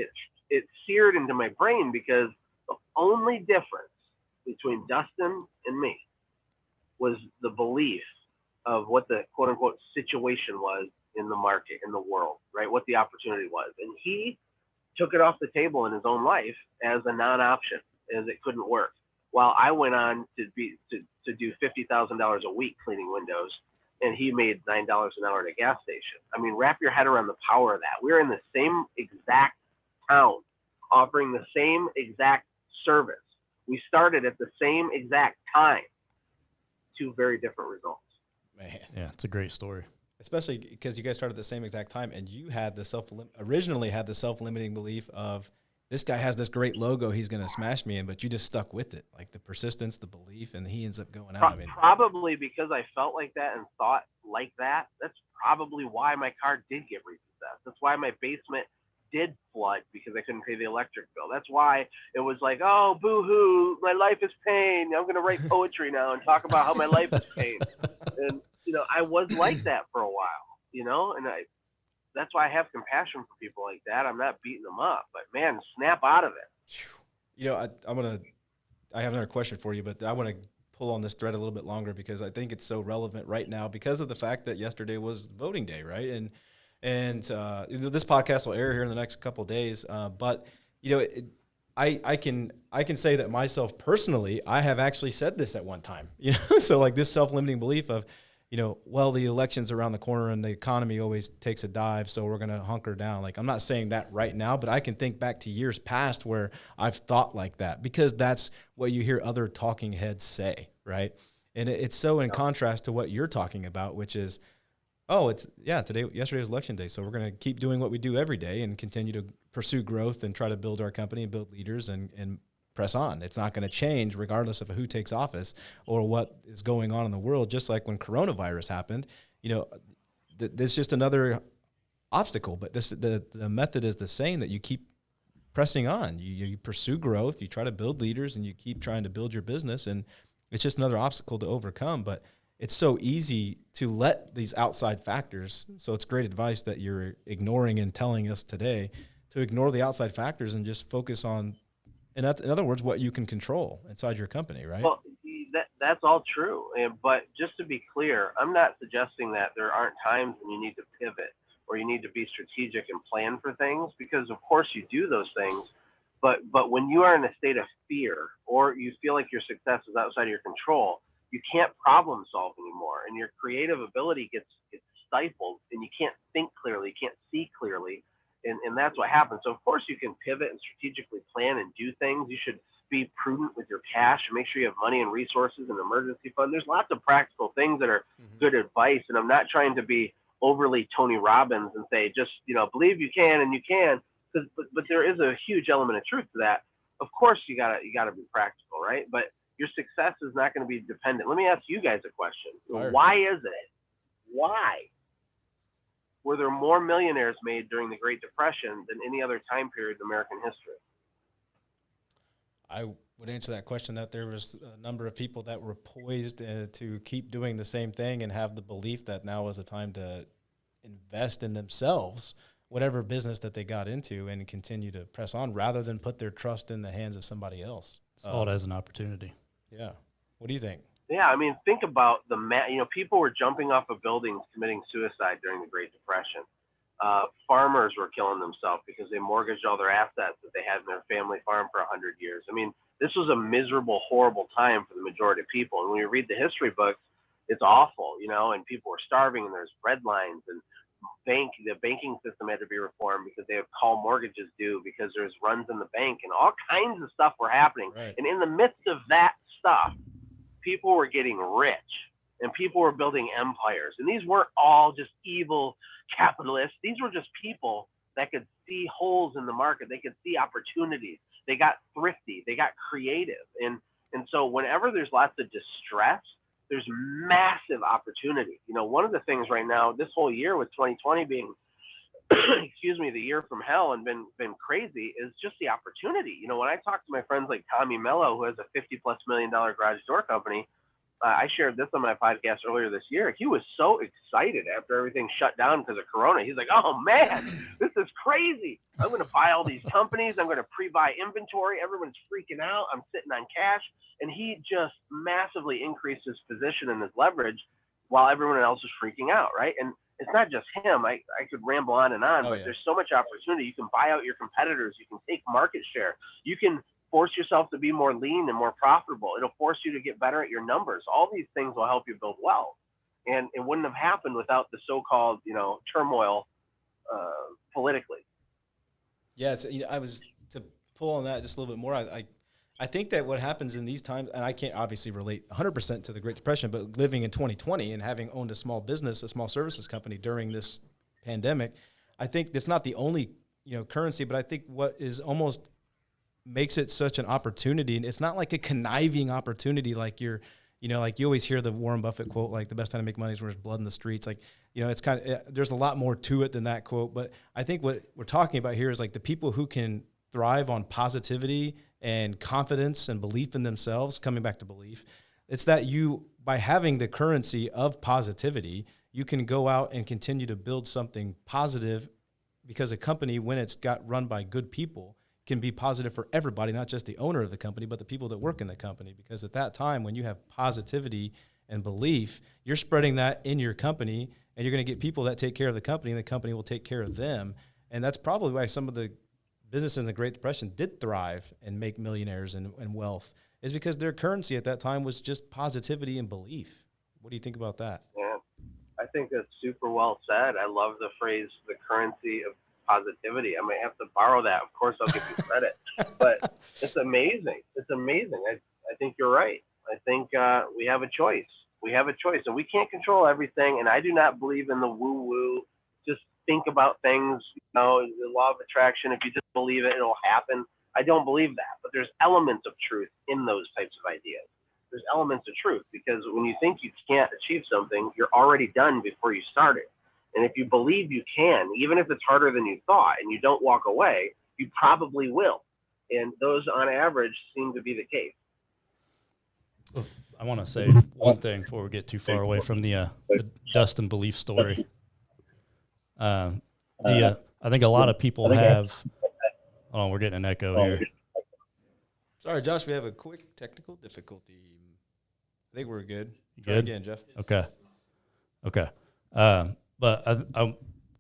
it seared into my brain, because the only difference between Dustin and me was the belief of what the quote unquote situation was in the market, in the world, right? What the opportunity was. And he took it off the table in his own life as a non-option, as it couldn't work. While I went on to do $50,000 a week cleaning windows, and he made $9 an hour at a gas station. I mean, wrap your head around the power of that. We're in the same exact town, offering the same exact service. We started at the same exact time. Two very different results. Man. Yeah, it's a great story. Especially because you guys started at the same exact time, and you had the originally had the self-limiting belief of, this guy has this great logo, he's going to smash me in, but you just stuck with it, like the persistence, the belief, and he ends up going out. Probably because I felt like that and thought like that. That's probably why my car did get repossessed. That's why my basement did flood, because I couldn't pay the electric bill. That's why it was like, oh, boo-hoo, my life is pain. I'm going to write poetry now and talk about how my life is pain. And, I was like that for a while, and that's why I have compassion for people like that. I'm not beating them up, but man, snap out of it. I have another question for you, but I want to pull on this thread a little bit longer, because I think it's so relevant right now because of the fact that yesterday was voting day, right? And this podcast will air here in the next couple of days. But I can say that myself personally, I have actually said this at one time, so like this self-limiting belief of, well, the election's around the corner and the economy always takes a dive, so we're going to hunker down. Like, I'm not saying that right now, but I can think back to years past where I've thought like that, because that's what you hear other talking heads say, right? And it's so in contrast to what you're talking about, which is, yesterday was election day, so we're going to keep doing what we do every day and continue to pursue growth and try to build our company and build leaders and press on. It's not going to change regardless of who takes office or what is going on in the world. Just like when coronavirus happened, there's just another obstacle, but the method is the same, that you keep pressing on. You pursue growth, you try to build leaders, and you keep trying to build your business, and it's just another obstacle to overcome. But it's so easy to let these outside factors, so it's great advice that you're ignoring and telling us today, to ignore the outside factors and just focus on, in other words, what you can control inside your company, right? Well, that's all true. But just to be clear, I'm not suggesting that there aren't times when you need to pivot or you need to be strategic and plan for things, because of course you do those things. But when you are in a state of fear, or you feel like your success is outside of your control, you can't problem solve anymore, and your creative ability gets stifled, and you can't think clearly, you can't see clearly. And that's what happens. So of course you can pivot and strategically plan and do things. You should be prudent with your cash and make sure you have money and resources and emergency fund. There's lots of practical things that are good advice. And I'm not trying to be overly Tony Robbins and say, just, believe you can and you can, but there is a huge element of truth to that. Of course you gotta be practical, right? But your success is not going to be dependent. Let me ask you guys a question. Fire. Why is it? Why were there more millionaires made during the Great Depression than any other time period in American history? I would answer that question that there was a number of people that were poised to keep doing the same thing and have the belief that now is the time to invest in themselves, whatever business that they got into, and continue to press on rather than put their trust in the hands of somebody else. Saw it as an opportunity. Yeah. What do you think? Yeah, I mean, think about people were jumping off of buildings committing suicide during the Great Depression. Farmers were killing themselves because they mortgaged all their assets that they had in their family farm for 100 years. I mean, this was a miserable, horrible time for the majority of people. And when you read the history books, it's awful, and people were starving, and there's red lines, and the banking system had to be reformed because they would call mortgages due because there's runs in the bank, and all kinds of stuff were happening. Right. And in the midst of that stuff, people were getting rich, and people were building empires. And these weren't all just evil capitalists. These were just people that could see holes in the market. They could see opportunities. They got thrifty. They got creative. And so whenever there's lots of distress, there's massive opportunity. One of the things right now, this whole year with 2020 being, the year from hell and been crazy, is just the opportunity. When I talk to my friends like Tommy Mello, who has a $50+ million garage door company, I shared this on my podcast earlier this year. He was so excited after everything shut down because of Corona. He's like, oh, man, this is crazy. I'm going to buy all these companies. I'm going to pre-buy inventory. Everyone's freaking out. I'm sitting on cash. And he just massively increased his position and his leverage while everyone else is freaking out, right? And it's not just him. I could ramble on and on, but there's so much opportunity. You can buy out your competitors. You can take market share. You can force yourself to be more lean and more profitable. It'll force you to get better at your numbers. All these things will help you build wealth. And it wouldn't have happened without the so-called, turmoil politically. Yeah, I was to pull on that just a little bit more. I think that what happens in these times, and I can't obviously relate 100% to the Great Depression, but living in 2020 and having owned a small business, a small services company during this pandemic, I think that's not the only, currency, but I think what is almost makes it such an opportunity, and it's not like a conniving opportunity like you're, like you always hear the Warren Buffett quote, like the best time to make money is when there's blood in the streets. Like, it's kind of, there's a lot more to it than that quote. But I think what we're talking about here is like the people who can thrive on positivity and confidence and belief in themselves, coming back to belief. It's that by having the currency of positivity, you can go out and continue to build something positive, because a company, when it's got run by good people, can be positive for everybody, not just the owner of the company, but the people that work in the company. Because at that time, when you have positivity and belief, you're spreading that in your company, and you're going to get people that take care of the company, and the company will take care of them. And that's probably why some of the businesses in the Great Depression did thrive and make millionaires and wealth, is because their currency at that time was just positivity and belief. What do you think about that? Yeah, I think that's super well said. I love the phrase, the currency of positivity. I might have to borrow that. Of course, I'll give you credit. But it's amazing. It's amazing. I think you're right. I think we have a choice. We have a choice, and we can't control everything. And I do not believe in the woo-woo. Just think about things, the law of attraction. If you just believe it, it'll happen. I don't believe that. But there's elements of truth in those types of ideas. There's elements of truth, because when you think you can't achieve something, you're already done before you started. And if you believe you can, even if it's harder than you thought, and you don't walk away, you probably will. And those, on average, seem to be the case. I want to say one thing before we get too far away from the Dustin belief story. I think a lot of people have. Oh, we're getting an echo here. Sorry, Josh, we have a quick technical difficulty. I think we're good. Try Good? again, Jeff. Okay. But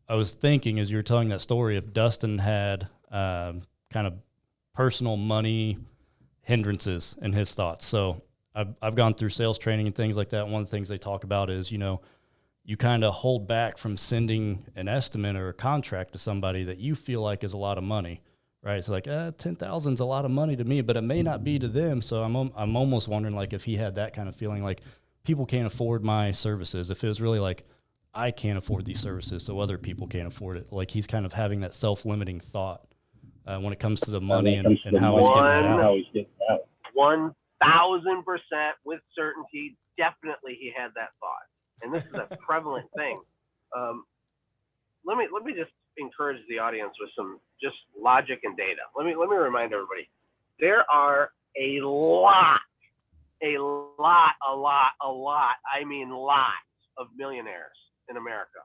I was thinking, as you were telling that story, if Dustin had kind of personal money hindrances in his thoughts. So I've gone through sales training and things like that. One of the things they talk about is, you kind of hold back from sending an estimate or a contract to somebody that you feel like is a lot of money, right? So like, 10,000 is a lot of money to me, but it may not be to them. So I'm almost wondering, like, if he had that kind of feeling, like people can't afford my services. If it was really like, I can't afford these services, so other people can't afford it. Like, he's kind of having that self-limiting thought when it comes to the money and how he's getting it out. 1,000% with certainty, definitely he had that thought. And this is a prevalent thing. Let me just encourage the audience with some just logic and data. Let me remind everybody, there are a lot, I mean lots of millionaires in America.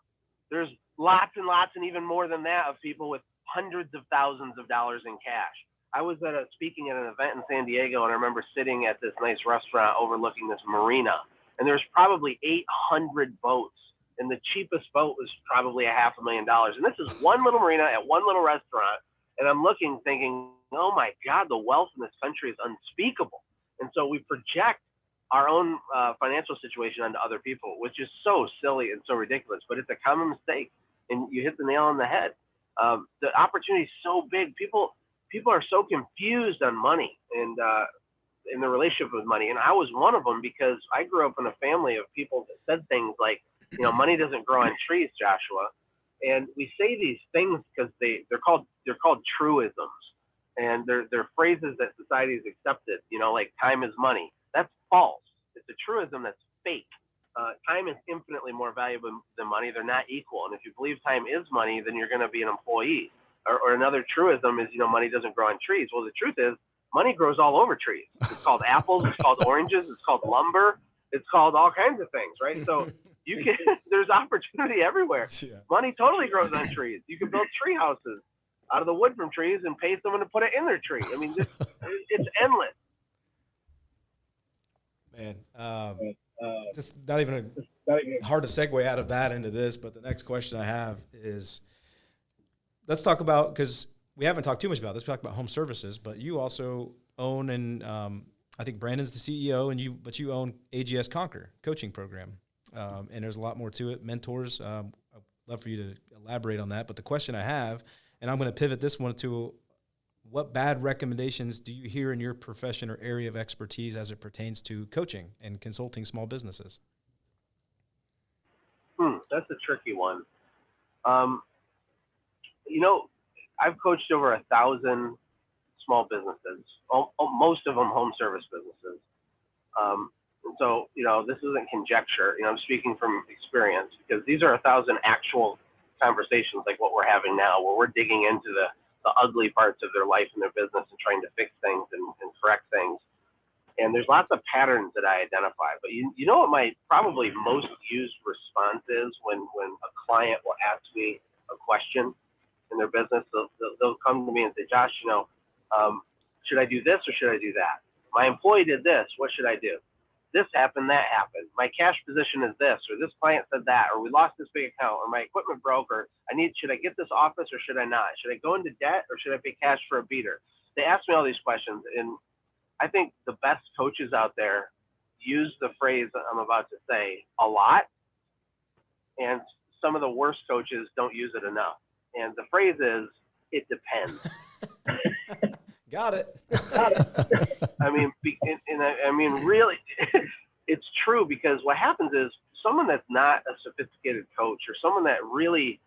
There's lots and lots, and even more than that, of people with hundreds of thousands of dollars in cash. I was speaking at an event in San Diego, and I remember sitting at this nice restaurant overlooking this marina, and there's probably 800 boats, and the cheapest boat was probably $500,000. And this is one little marina at one little restaurant, and I'm looking, thinking, oh my God, the wealth in this country is unspeakable. And so we project our own financial situation onto other people, which is so silly and so ridiculous, but it's a common mistake, and you hit the nail on the head. The opportunity is so big. People are so confused on money and in the relationship with money. And I was one of them, because I grew up in a family of people that said things like, money doesn't grow on trees, Joshua. And we say these things because they're called truisms, and they're phrases that society has accepted, like time is money. That's false. It's a truism that's fake. Time is infinitely more valuable than money. They're not equal. And if you believe time is money, then you're going to be an employee. Or another truism is, money doesn't grow on trees. Well, the truth is, money grows all over trees. It's called apples. It's called oranges. It's called lumber. It's called all kinds of things, right? So you can, there's opportunity everywhere. Yeah. Money totally grows on trees. You can build tree houses out of the wood from trees and pay someone to put it in their tree. I mean, it's endless. Man, just not even hard to segue out of that into this, but the next question I have is, let's talk about, because we haven't talked too much about this, we talked about home services, but you also own, and I think Brandon's the CEO, but you own AGS Conquer coaching program, and there's a lot more to it, mentors. I'd love for you to elaborate on that, but the question I have, and I'm going to pivot this one to, what bad recommendations do you hear in your profession or area of expertise as it pertains to coaching and consulting small businesses? That's a tricky one. I've coached over 1,000 small businesses, most of them home service businesses. So, this isn't conjecture. I'm speaking from experience, because these are 1,000 actual conversations like what we're having now, where we're digging into the ugly parts of their life and their business and trying to fix things and correct things. And there's lots of patterns that I identify. But you know what my probably most used response is when a client will ask me a question in their business? They'll come to me and say, Josh, should I do this or should I do that? My employee did this. What should I do? This happened, that happened. My cash position is this, or this client said that, or we lost this big account, or my equipment broke, or should I get this office or should I not? Should I go into debt or should I pay cash for a beater? They ask me all these questions, and I think the best coaches out there use the phrase I'm about to say a lot, and some of the worst coaches don't use it enough. And the phrase is, it depends. Got it. I mean, really, it's true, because what happens is someone that's not a sophisticated coach, or someone that really,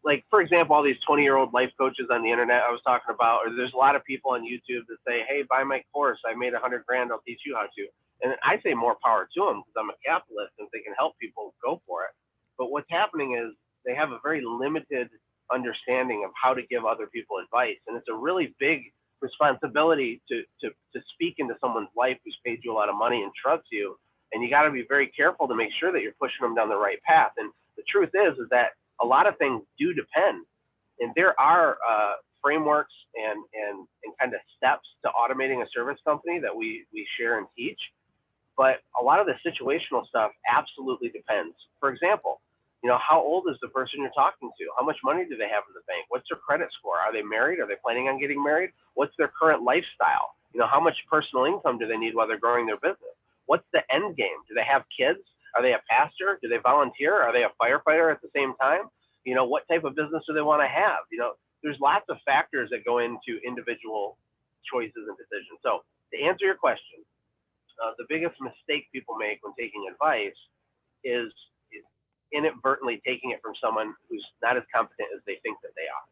like, for example, all these 20-year-old life coaches on the internet I was talking about, or there's a lot of people on YouTube that say, hey, buy my course. I made $100,000. I'll teach you how to. And I say more power to them, because I'm a capitalist, and if they can help people, go for it. But what's happening is they have a very limited understanding of how to give other people advice. And it's a really big responsibility to speak into someone's life who's paid you a lot of money and trusts you. And you got to be very careful to make sure that you're pushing them down the right path. And the truth is that a lot of things do depend. And there are frameworks and kind of steps to automating a service company that we share and teach. But a lot of the situational stuff absolutely depends. For example, how old is the person you're talking to? How much money do they have in the bank? What's their credit score? Are they married? Are they planning on getting married? What's their current lifestyle? How much personal income do they need while they're growing their business? What's the end game? Do they have kids? Are they a pastor? Do they volunteer? Are they a firefighter at the same time? What type of business do they want to have? There's lots of factors that go into individual choices and decisions. So to answer your question, the biggest mistake people make when taking advice is inadvertently taking it from someone who's not as competent as they think that they are.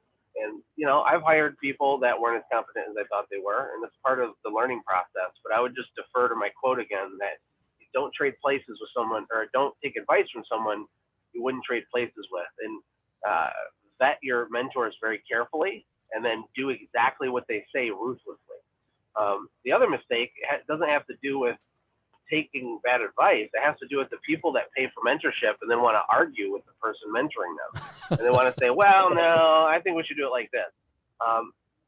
And, I've hired people that weren't as competent as I thought they were, and it's part of the learning process. But I would just defer to my quote again, that you don't trade places with someone, or don't take advice from someone you wouldn't trade places with. And vet your mentors very carefully, and then do exactly what they say ruthlessly. The other mistake doesn't have to do with taking bad advice. It has to do with the people that pay for mentorship and then want to argue with the person mentoring them. And they want to say, well, no, I think we should do it like this.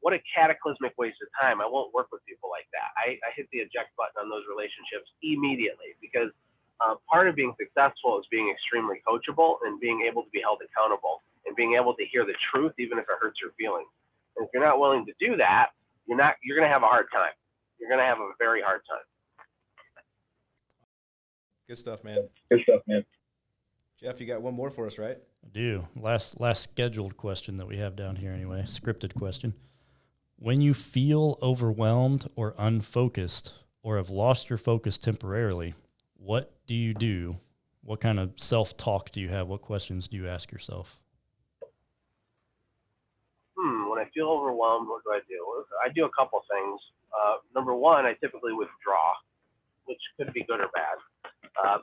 What a cataclysmic waste of time. I won't work with people like that. I hit the eject button on those relationships immediately, because part of being successful is being extremely coachable and being able to be held accountable and being able to hear the truth, even if it hurts your feelings. And if you're not willing to do that, you're going to have a hard time. You're going to have a very hard time. Good stuff, man. Jeff, you got one more for us, right? I do. Last scheduled question that we have down here anyway, scripted question. When you feel overwhelmed or unfocused, or have lost your focus temporarily, what do you do? What kind of self-talk do you have? What questions do you ask yourself? When I feel overwhelmed, what do? I do a couple things. Number one, I typically withdraw, which could be good or bad.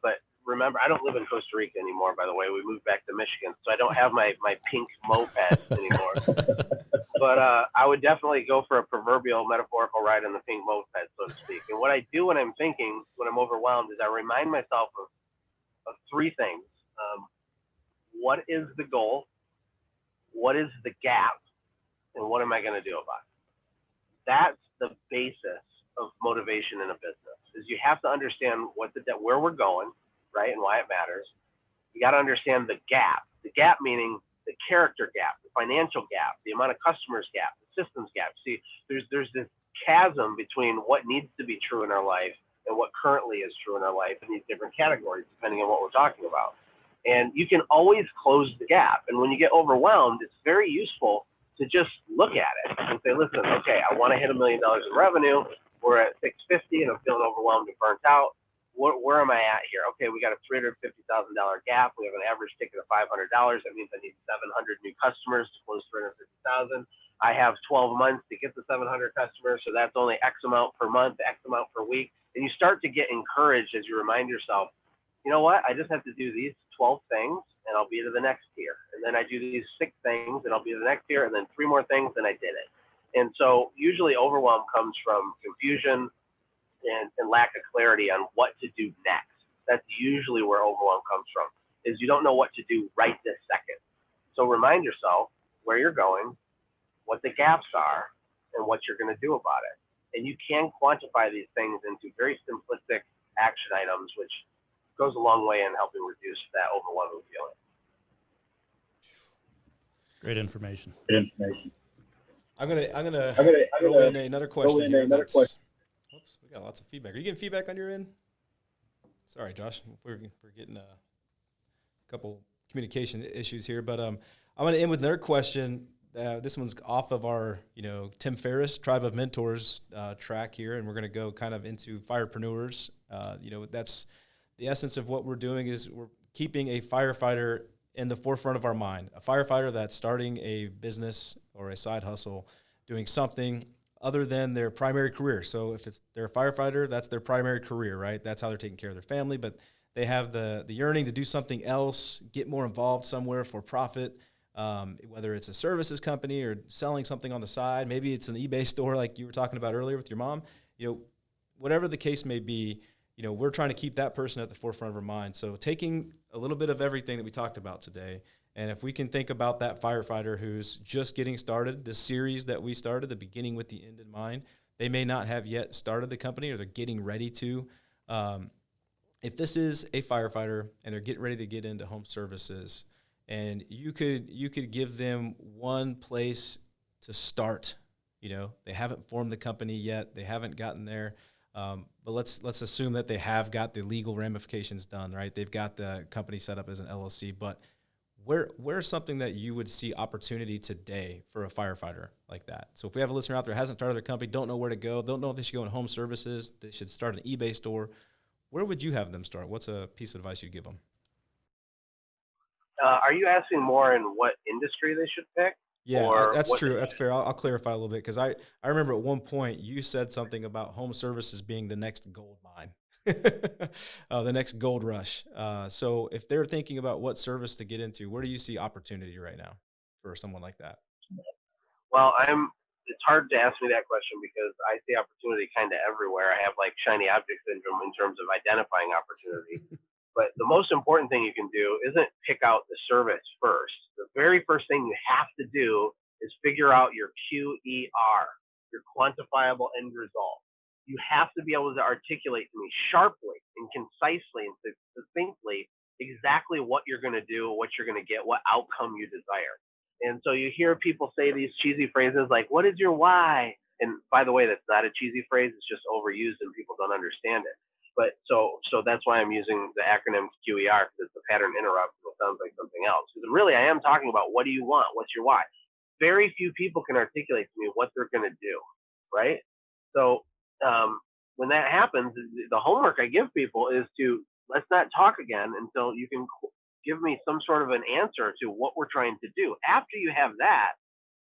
But remember, I don't live in Costa Rica anymore, by the way. We moved back to Michigan, so I don't have my pink moped anymore. But I would definitely go for a proverbial metaphorical ride on the pink moped, so to speak. And what I do when I'm thinking, when I'm overwhelmed, is I remind myself of three things. What is the goal? What is the gap? And what am I going to do about it? That's the basis of motivation in a business. Is you have to understand where we're going, right, and why it matters. You got to understand the gap. The gap meaning the character gap, the financial gap, the amount of customers gap, the systems gap. See, there's this chasm between what needs to be true in our life and what currently is true in our life in these different categories, depending on what we're talking about. And you can always close the gap. And when you get overwhelmed, it's very useful to just look at it and say, listen, okay, I want to hit $1 million in revenue. We're at 650 and I'm feeling overwhelmed and burnt out. Where am I at here? Okay, we got a $350,000 gap. We have an average ticket of $500. That means I need 700 new customers to close 350,000. I have 12 months to get the 700 customers, so that's only X amount per month, X amount per week. And you start to get encouraged as you remind yourself, you know what? I just have to do these 12 things and I'll be to the next tier. And then I do these 6 things and I'll be to the next tier, and then 3 more things and I did it. And so usually overwhelm comes from confusion and lack of clarity on what to do next. That's usually where overwhelm comes from, is you don't know what to do right this second. So remind yourself where you're going, what the gaps are, and what you're going to do about it. And you can quantify these things into very simplistic action items, which goes a long way in helping reduce that overwhelming feeling. Great information. I'm gonna throw in another question here. Oops, we got lots of feedback. Are you getting feedback on your end? Sorry, Josh, we're getting a couple communication issues here, but I'm going to end with another question. This one's off of our, Tim Ferris Tribe of Mentors track here, and we're going to go kind of into Firepreneurs. That's the essence of what we're doing, is we're keeping a firefighter in the forefront of our mind, a firefighter that's starting a business or a side hustle, doing something other than their primary career. So if they're a firefighter, that's their primary career, right? That's how they're taking care of their family, but they have the yearning to do something else, get more involved somewhere for profit, whether it's a services company or selling something on the side. Maybe it's an eBay store like you were talking about earlier with your mom. Whatever the case may be, we're trying to keep that person at the forefront of our mind. So taking a little bit of everything that we talked about today, and if we can think about that firefighter who's just getting started, the series that we started, the beginning with the end in mind, they may not have yet started the company, or they're getting ready to. If this is a firefighter and they're getting ready to get into home services, and you could give them one place to start. They haven't formed the company yet, they haven't gotten there. But let's assume that they have got the legal ramifications done, right? They've got the company set up as an LLC, but where's something that you would see opportunity today for a firefighter like that? So if we have a listener out there who hasn't started their company, don't know where to go, don't know if they should go in home services, they should start an eBay store, where would you have them start? What's a piece of advice you'd give them? Are you asking more in what industry they should pick? Yeah, that's true. That's fair. I'll clarify a little bit, because I remember at one point you said something about home services being the next gold mine, the next gold rush. So if they're thinking about what service to get into, where do you see opportunity right now for someone like that? Well, it's hard to ask me that question because I see opportunity kind of everywhere. I have like shiny object syndrome in terms of identifying opportunity. But the most important thing you can do isn't pick out the service first. The very first thing you have to do is figure out your QER, your quantifiable end result. You have to be able to articulate to me sharply and concisely and succinctly exactly what you're going to do, what you're going to get, what outcome you desire. And so you hear people say these cheesy phrases like, what is your why? And by the way, that's not a cheesy phrase. It's just overused and people don't understand it. But so that's why I'm using the acronym QER, because it's a pattern interrupt. It sounds like something else. Because really, I am talking about what do you want? What's your why? Very few people can articulate to me what they're going to do, right? So when that happens, the homework I give people is to let's not talk again until you can give me some sort of an answer to what we're trying to do. After you have that,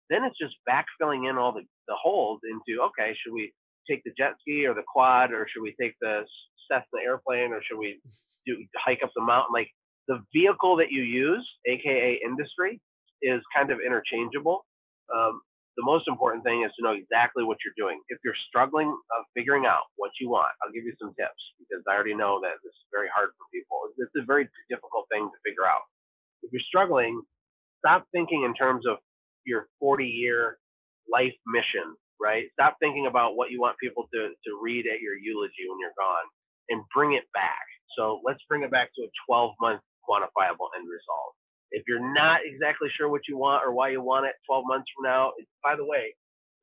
then it's just backfilling in all the holes into, okay, should we take the jet ski or the quad, or should we take the Cessna airplane, or should we hike up the mountain? Like the vehicle that you use, AKA industry, is kind of interchangeable. the most important thing is to know exactly what you're doing. If you're struggling figuring out what you want, I'll give you some tips because I already know that this is very hard for people. It's a very difficult thing to figure out. If you're struggling, stop thinking in terms of your 40-year life mission, right? Stop thinking about what you want people to read at your eulogy when you're gone and bring it back. So let's bring it back to a 12-month quantifiable end result. If you're not exactly sure what you want or why you want it 12 months from now, by the way,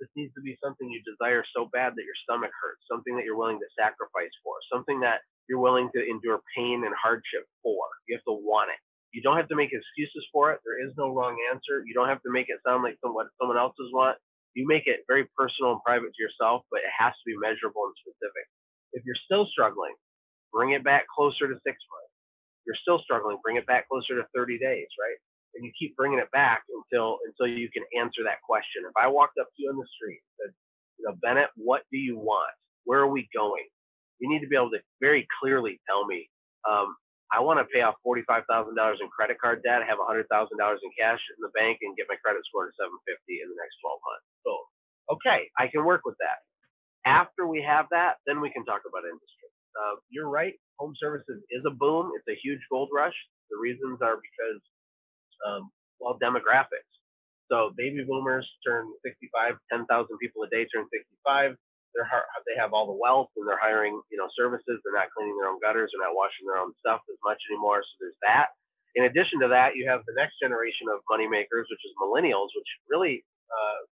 this needs to be something you desire so bad that your stomach hurts, something that you're willing to sacrifice for, something that you're willing to endure pain and hardship for. You have to want it. You don't have to make excuses for it. There is no wrong answer. You don't have to make it sound like someone else's want. You make it very personal and private to yourself, but it has to be measurable and specific. If you're still struggling, bring it back closer to 6 months. If you're still struggling, bring it back closer to 30 days, right? And you keep bringing it back until you can answer that question. If I walked up to you on the street and said, Bennett, what do you want? Where are we going? You need to be able to very clearly tell me, I want to pay off $45,000 in credit card debt, have $100,000 in cash in the bank, and get my credit score to 750 in the next 12 months. So, okay, I can work with that. After we have that, then we can talk about industry. You're right. Home services is a boom. It's a huge gold rush. The reasons are because, demographics. So baby boomers turn 65, 10,000 people a day turn 65. They have all the wealth and they're hiring, services. They're not cleaning their own gutters. They're not washing their own stuff as much anymore. So there's that. In addition to that, you have the next generation of moneymakers, which is millennials, which really,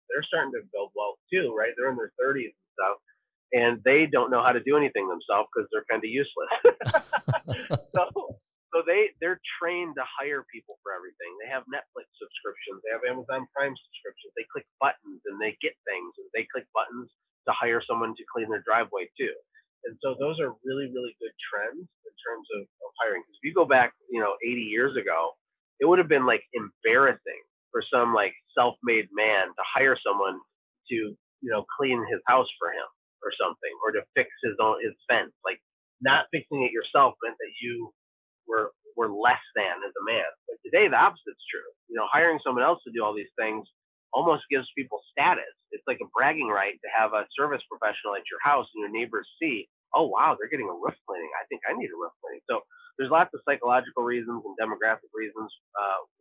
they're starting to build wealth too, right? They're in their 30s and stuff. And they don't know how to do anything themselves because they're kind of useless. So they're trained to hire people for everything. They have Netflix subscriptions. They have Amazon Prime subscriptions. They click buttons and they get things. And they click buttons to hire someone to clean their driveway too. And so those are really, really good trends in terms of hiring. Because if you go back, 80 years ago, it would have been like embarrassing for some like self-made man to hire someone to, clean his house for him or something, or to fix his fence. Like not fixing it yourself meant that you were less than as a man. But today the opposite's true. Hiring someone else to do all these things almost gives people status. It's like a bragging right to have a service professional at your house and your neighbors see, oh wow, they're getting a roof cleaning. I think I need a roof cleaning. So there's lots of psychological reasons and demographic reasons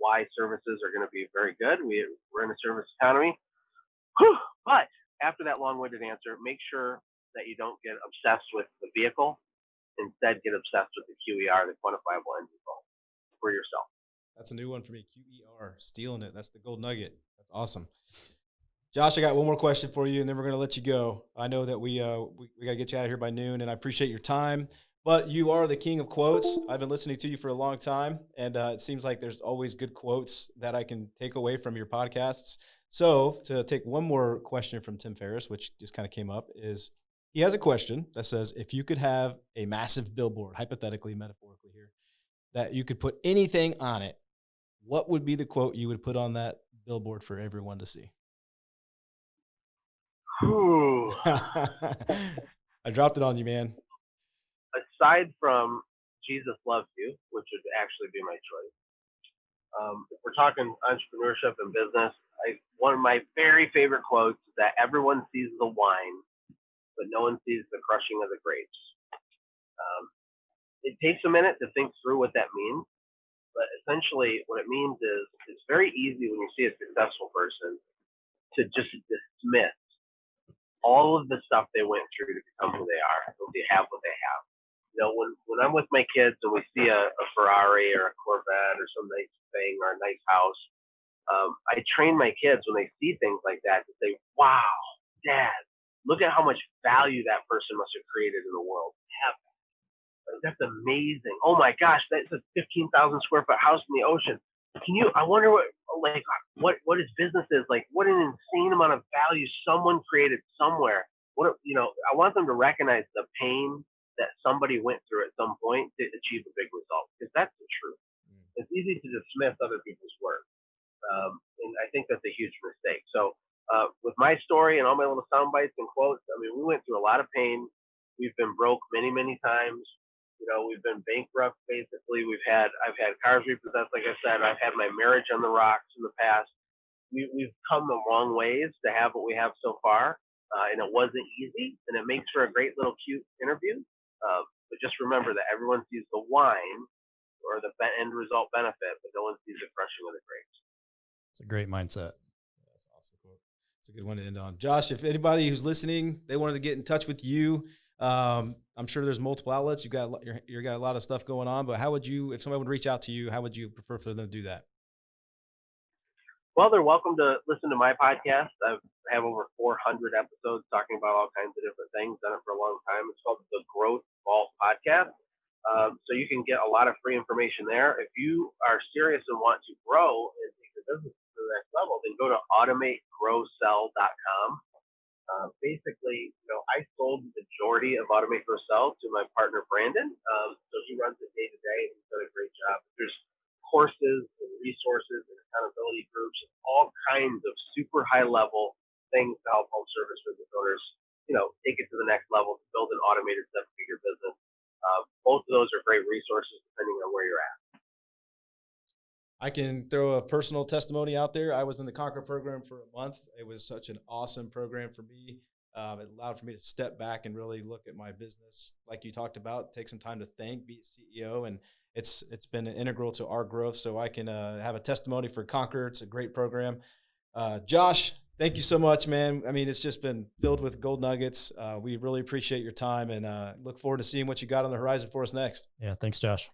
why services are going to be very good. We're in a service economy. But after that long-winded answer, make sure that you don't get obsessed with the vehicle. Instead, get obsessed with the QER, the quantifiable end result, for yourself. That's a new one for me, QER, stealing it. That's the gold nugget. That's awesome. Josh, I got one more question for you, and then we're going to let you go. I know that we got to get you out of here by noon, and I appreciate your time. But you are the king of quotes. I've been listening to you for a long time, and it seems like there's always good quotes that I can take away from your podcasts. So to take one more question from Tim Ferris, which just kind of came up, is he has a question that says, if you could have a massive billboard, hypothetically, metaphorically here, that you could put anything on it, what would be the quote you would put on that billboard for everyone to see? I dropped it on you, man. Aside from Jesus loves you, which would actually be my choice. If we're talking entrepreneurship and business, one of my very favorite quotes is that everyone sees the wine, but no one sees the crushing of the grapes. It takes a minute to think through what that means, but essentially what it means is it's very easy when you see a successful person to just dismiss all of the stuff they went through to become who they are, so they have what they have. When I'm with my kids and we see a Ferrari or a Corvette or some nice thing or a nice house, I train my kids when they see things like that to say, wow, Dad, look at how much value that person must have created in the world. That's amazing. Oh my gosh, that's a 15,000 square foot house in the ocean. I wonder what his business is like. What an insane amount of value someone created somewhere. I want them to recognize the pain that somebody went through at some point to achieve a big result, because that's the truth. It's easy to dismiss other people's work. And I think that's a huge mistake. So with my story and all my little sound bites and quotes, we went through a lot of pain. We've been broke many, many times. We've been bankrupt, basically. I've had cars repossessed, like I said. I've had my marriage on the rocks in the past. we've come a long ways to have what we have so far, and it wasn't easy, and it makes for a great little cute interview. But just remember that everyone sees the wine or the end result benefit, but no one sees the crushing of the grapes. It's a great mindset. That's awesome. Cool. It's a good one to end on. Josh, if anybody who's listening, they wanted to get in touch with you, I'm sure there's multiple outlets. You got a lot of stuff going on, but how would you, if somebody would reach out to you, how would you prefer for them to do that? Well, they're welcome to listen to my podcast. I have over 400 episodes talking about all kinds of different things. Done it for a long time. It's called the Growth Vault Podcast. So you can get a lot of free information there. If you are serious and want to grow and take your business to the next level, then go to automategrowsell.com. Basically, I sold the majority of Automate Grow Sell to my partner, Brandon. So he runs it day to day, and he's done a great job. There's courses and resources and accountability groups, all kinds of super high level things to help home service business owners, take it to the next level to build an automated 7-figure business. Both of those are great resources depending on where you're at. I can throw a personal testimony out there. I was in the Conquer program for a month. It was such an awesome program for me. It allowed for me to step back and really look at my business, like you talked about, take some time to think, be a CEO, and it's been integral to our growth. So I can have a testimony for Conquer. It's a great program. Josh, thank you so much, man. I mean, it's just been filled with gold nuggets. We really appreciate your time and look forward to seeing what you got on the horizon for us next. Yeah, thanks, Josh.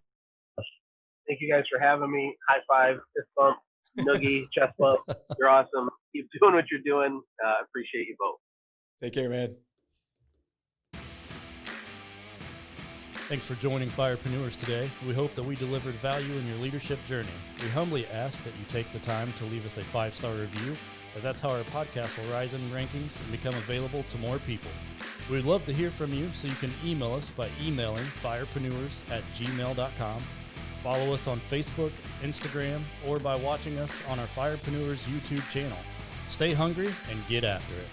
Thank you guys for having me. High five, fist bump, noogie, chest bump. You're awesome. Keep doing what you're doing. Appreciate you both. Take care, man. Thanks for joining Firepreneurs today. We hope that we delivered value in your leadership journey. We humbly ask that you take the time to leave us a 5-star review, as that's how our podcast will rise in rankings and become available to more people. We'd love to hear from you, so you can email us by emailing firepreneurs@gmail.com. Follow us on Facebook, Instagram, or by watching us on our Firepreneurs YouTube channel. Stay hungry and get after it.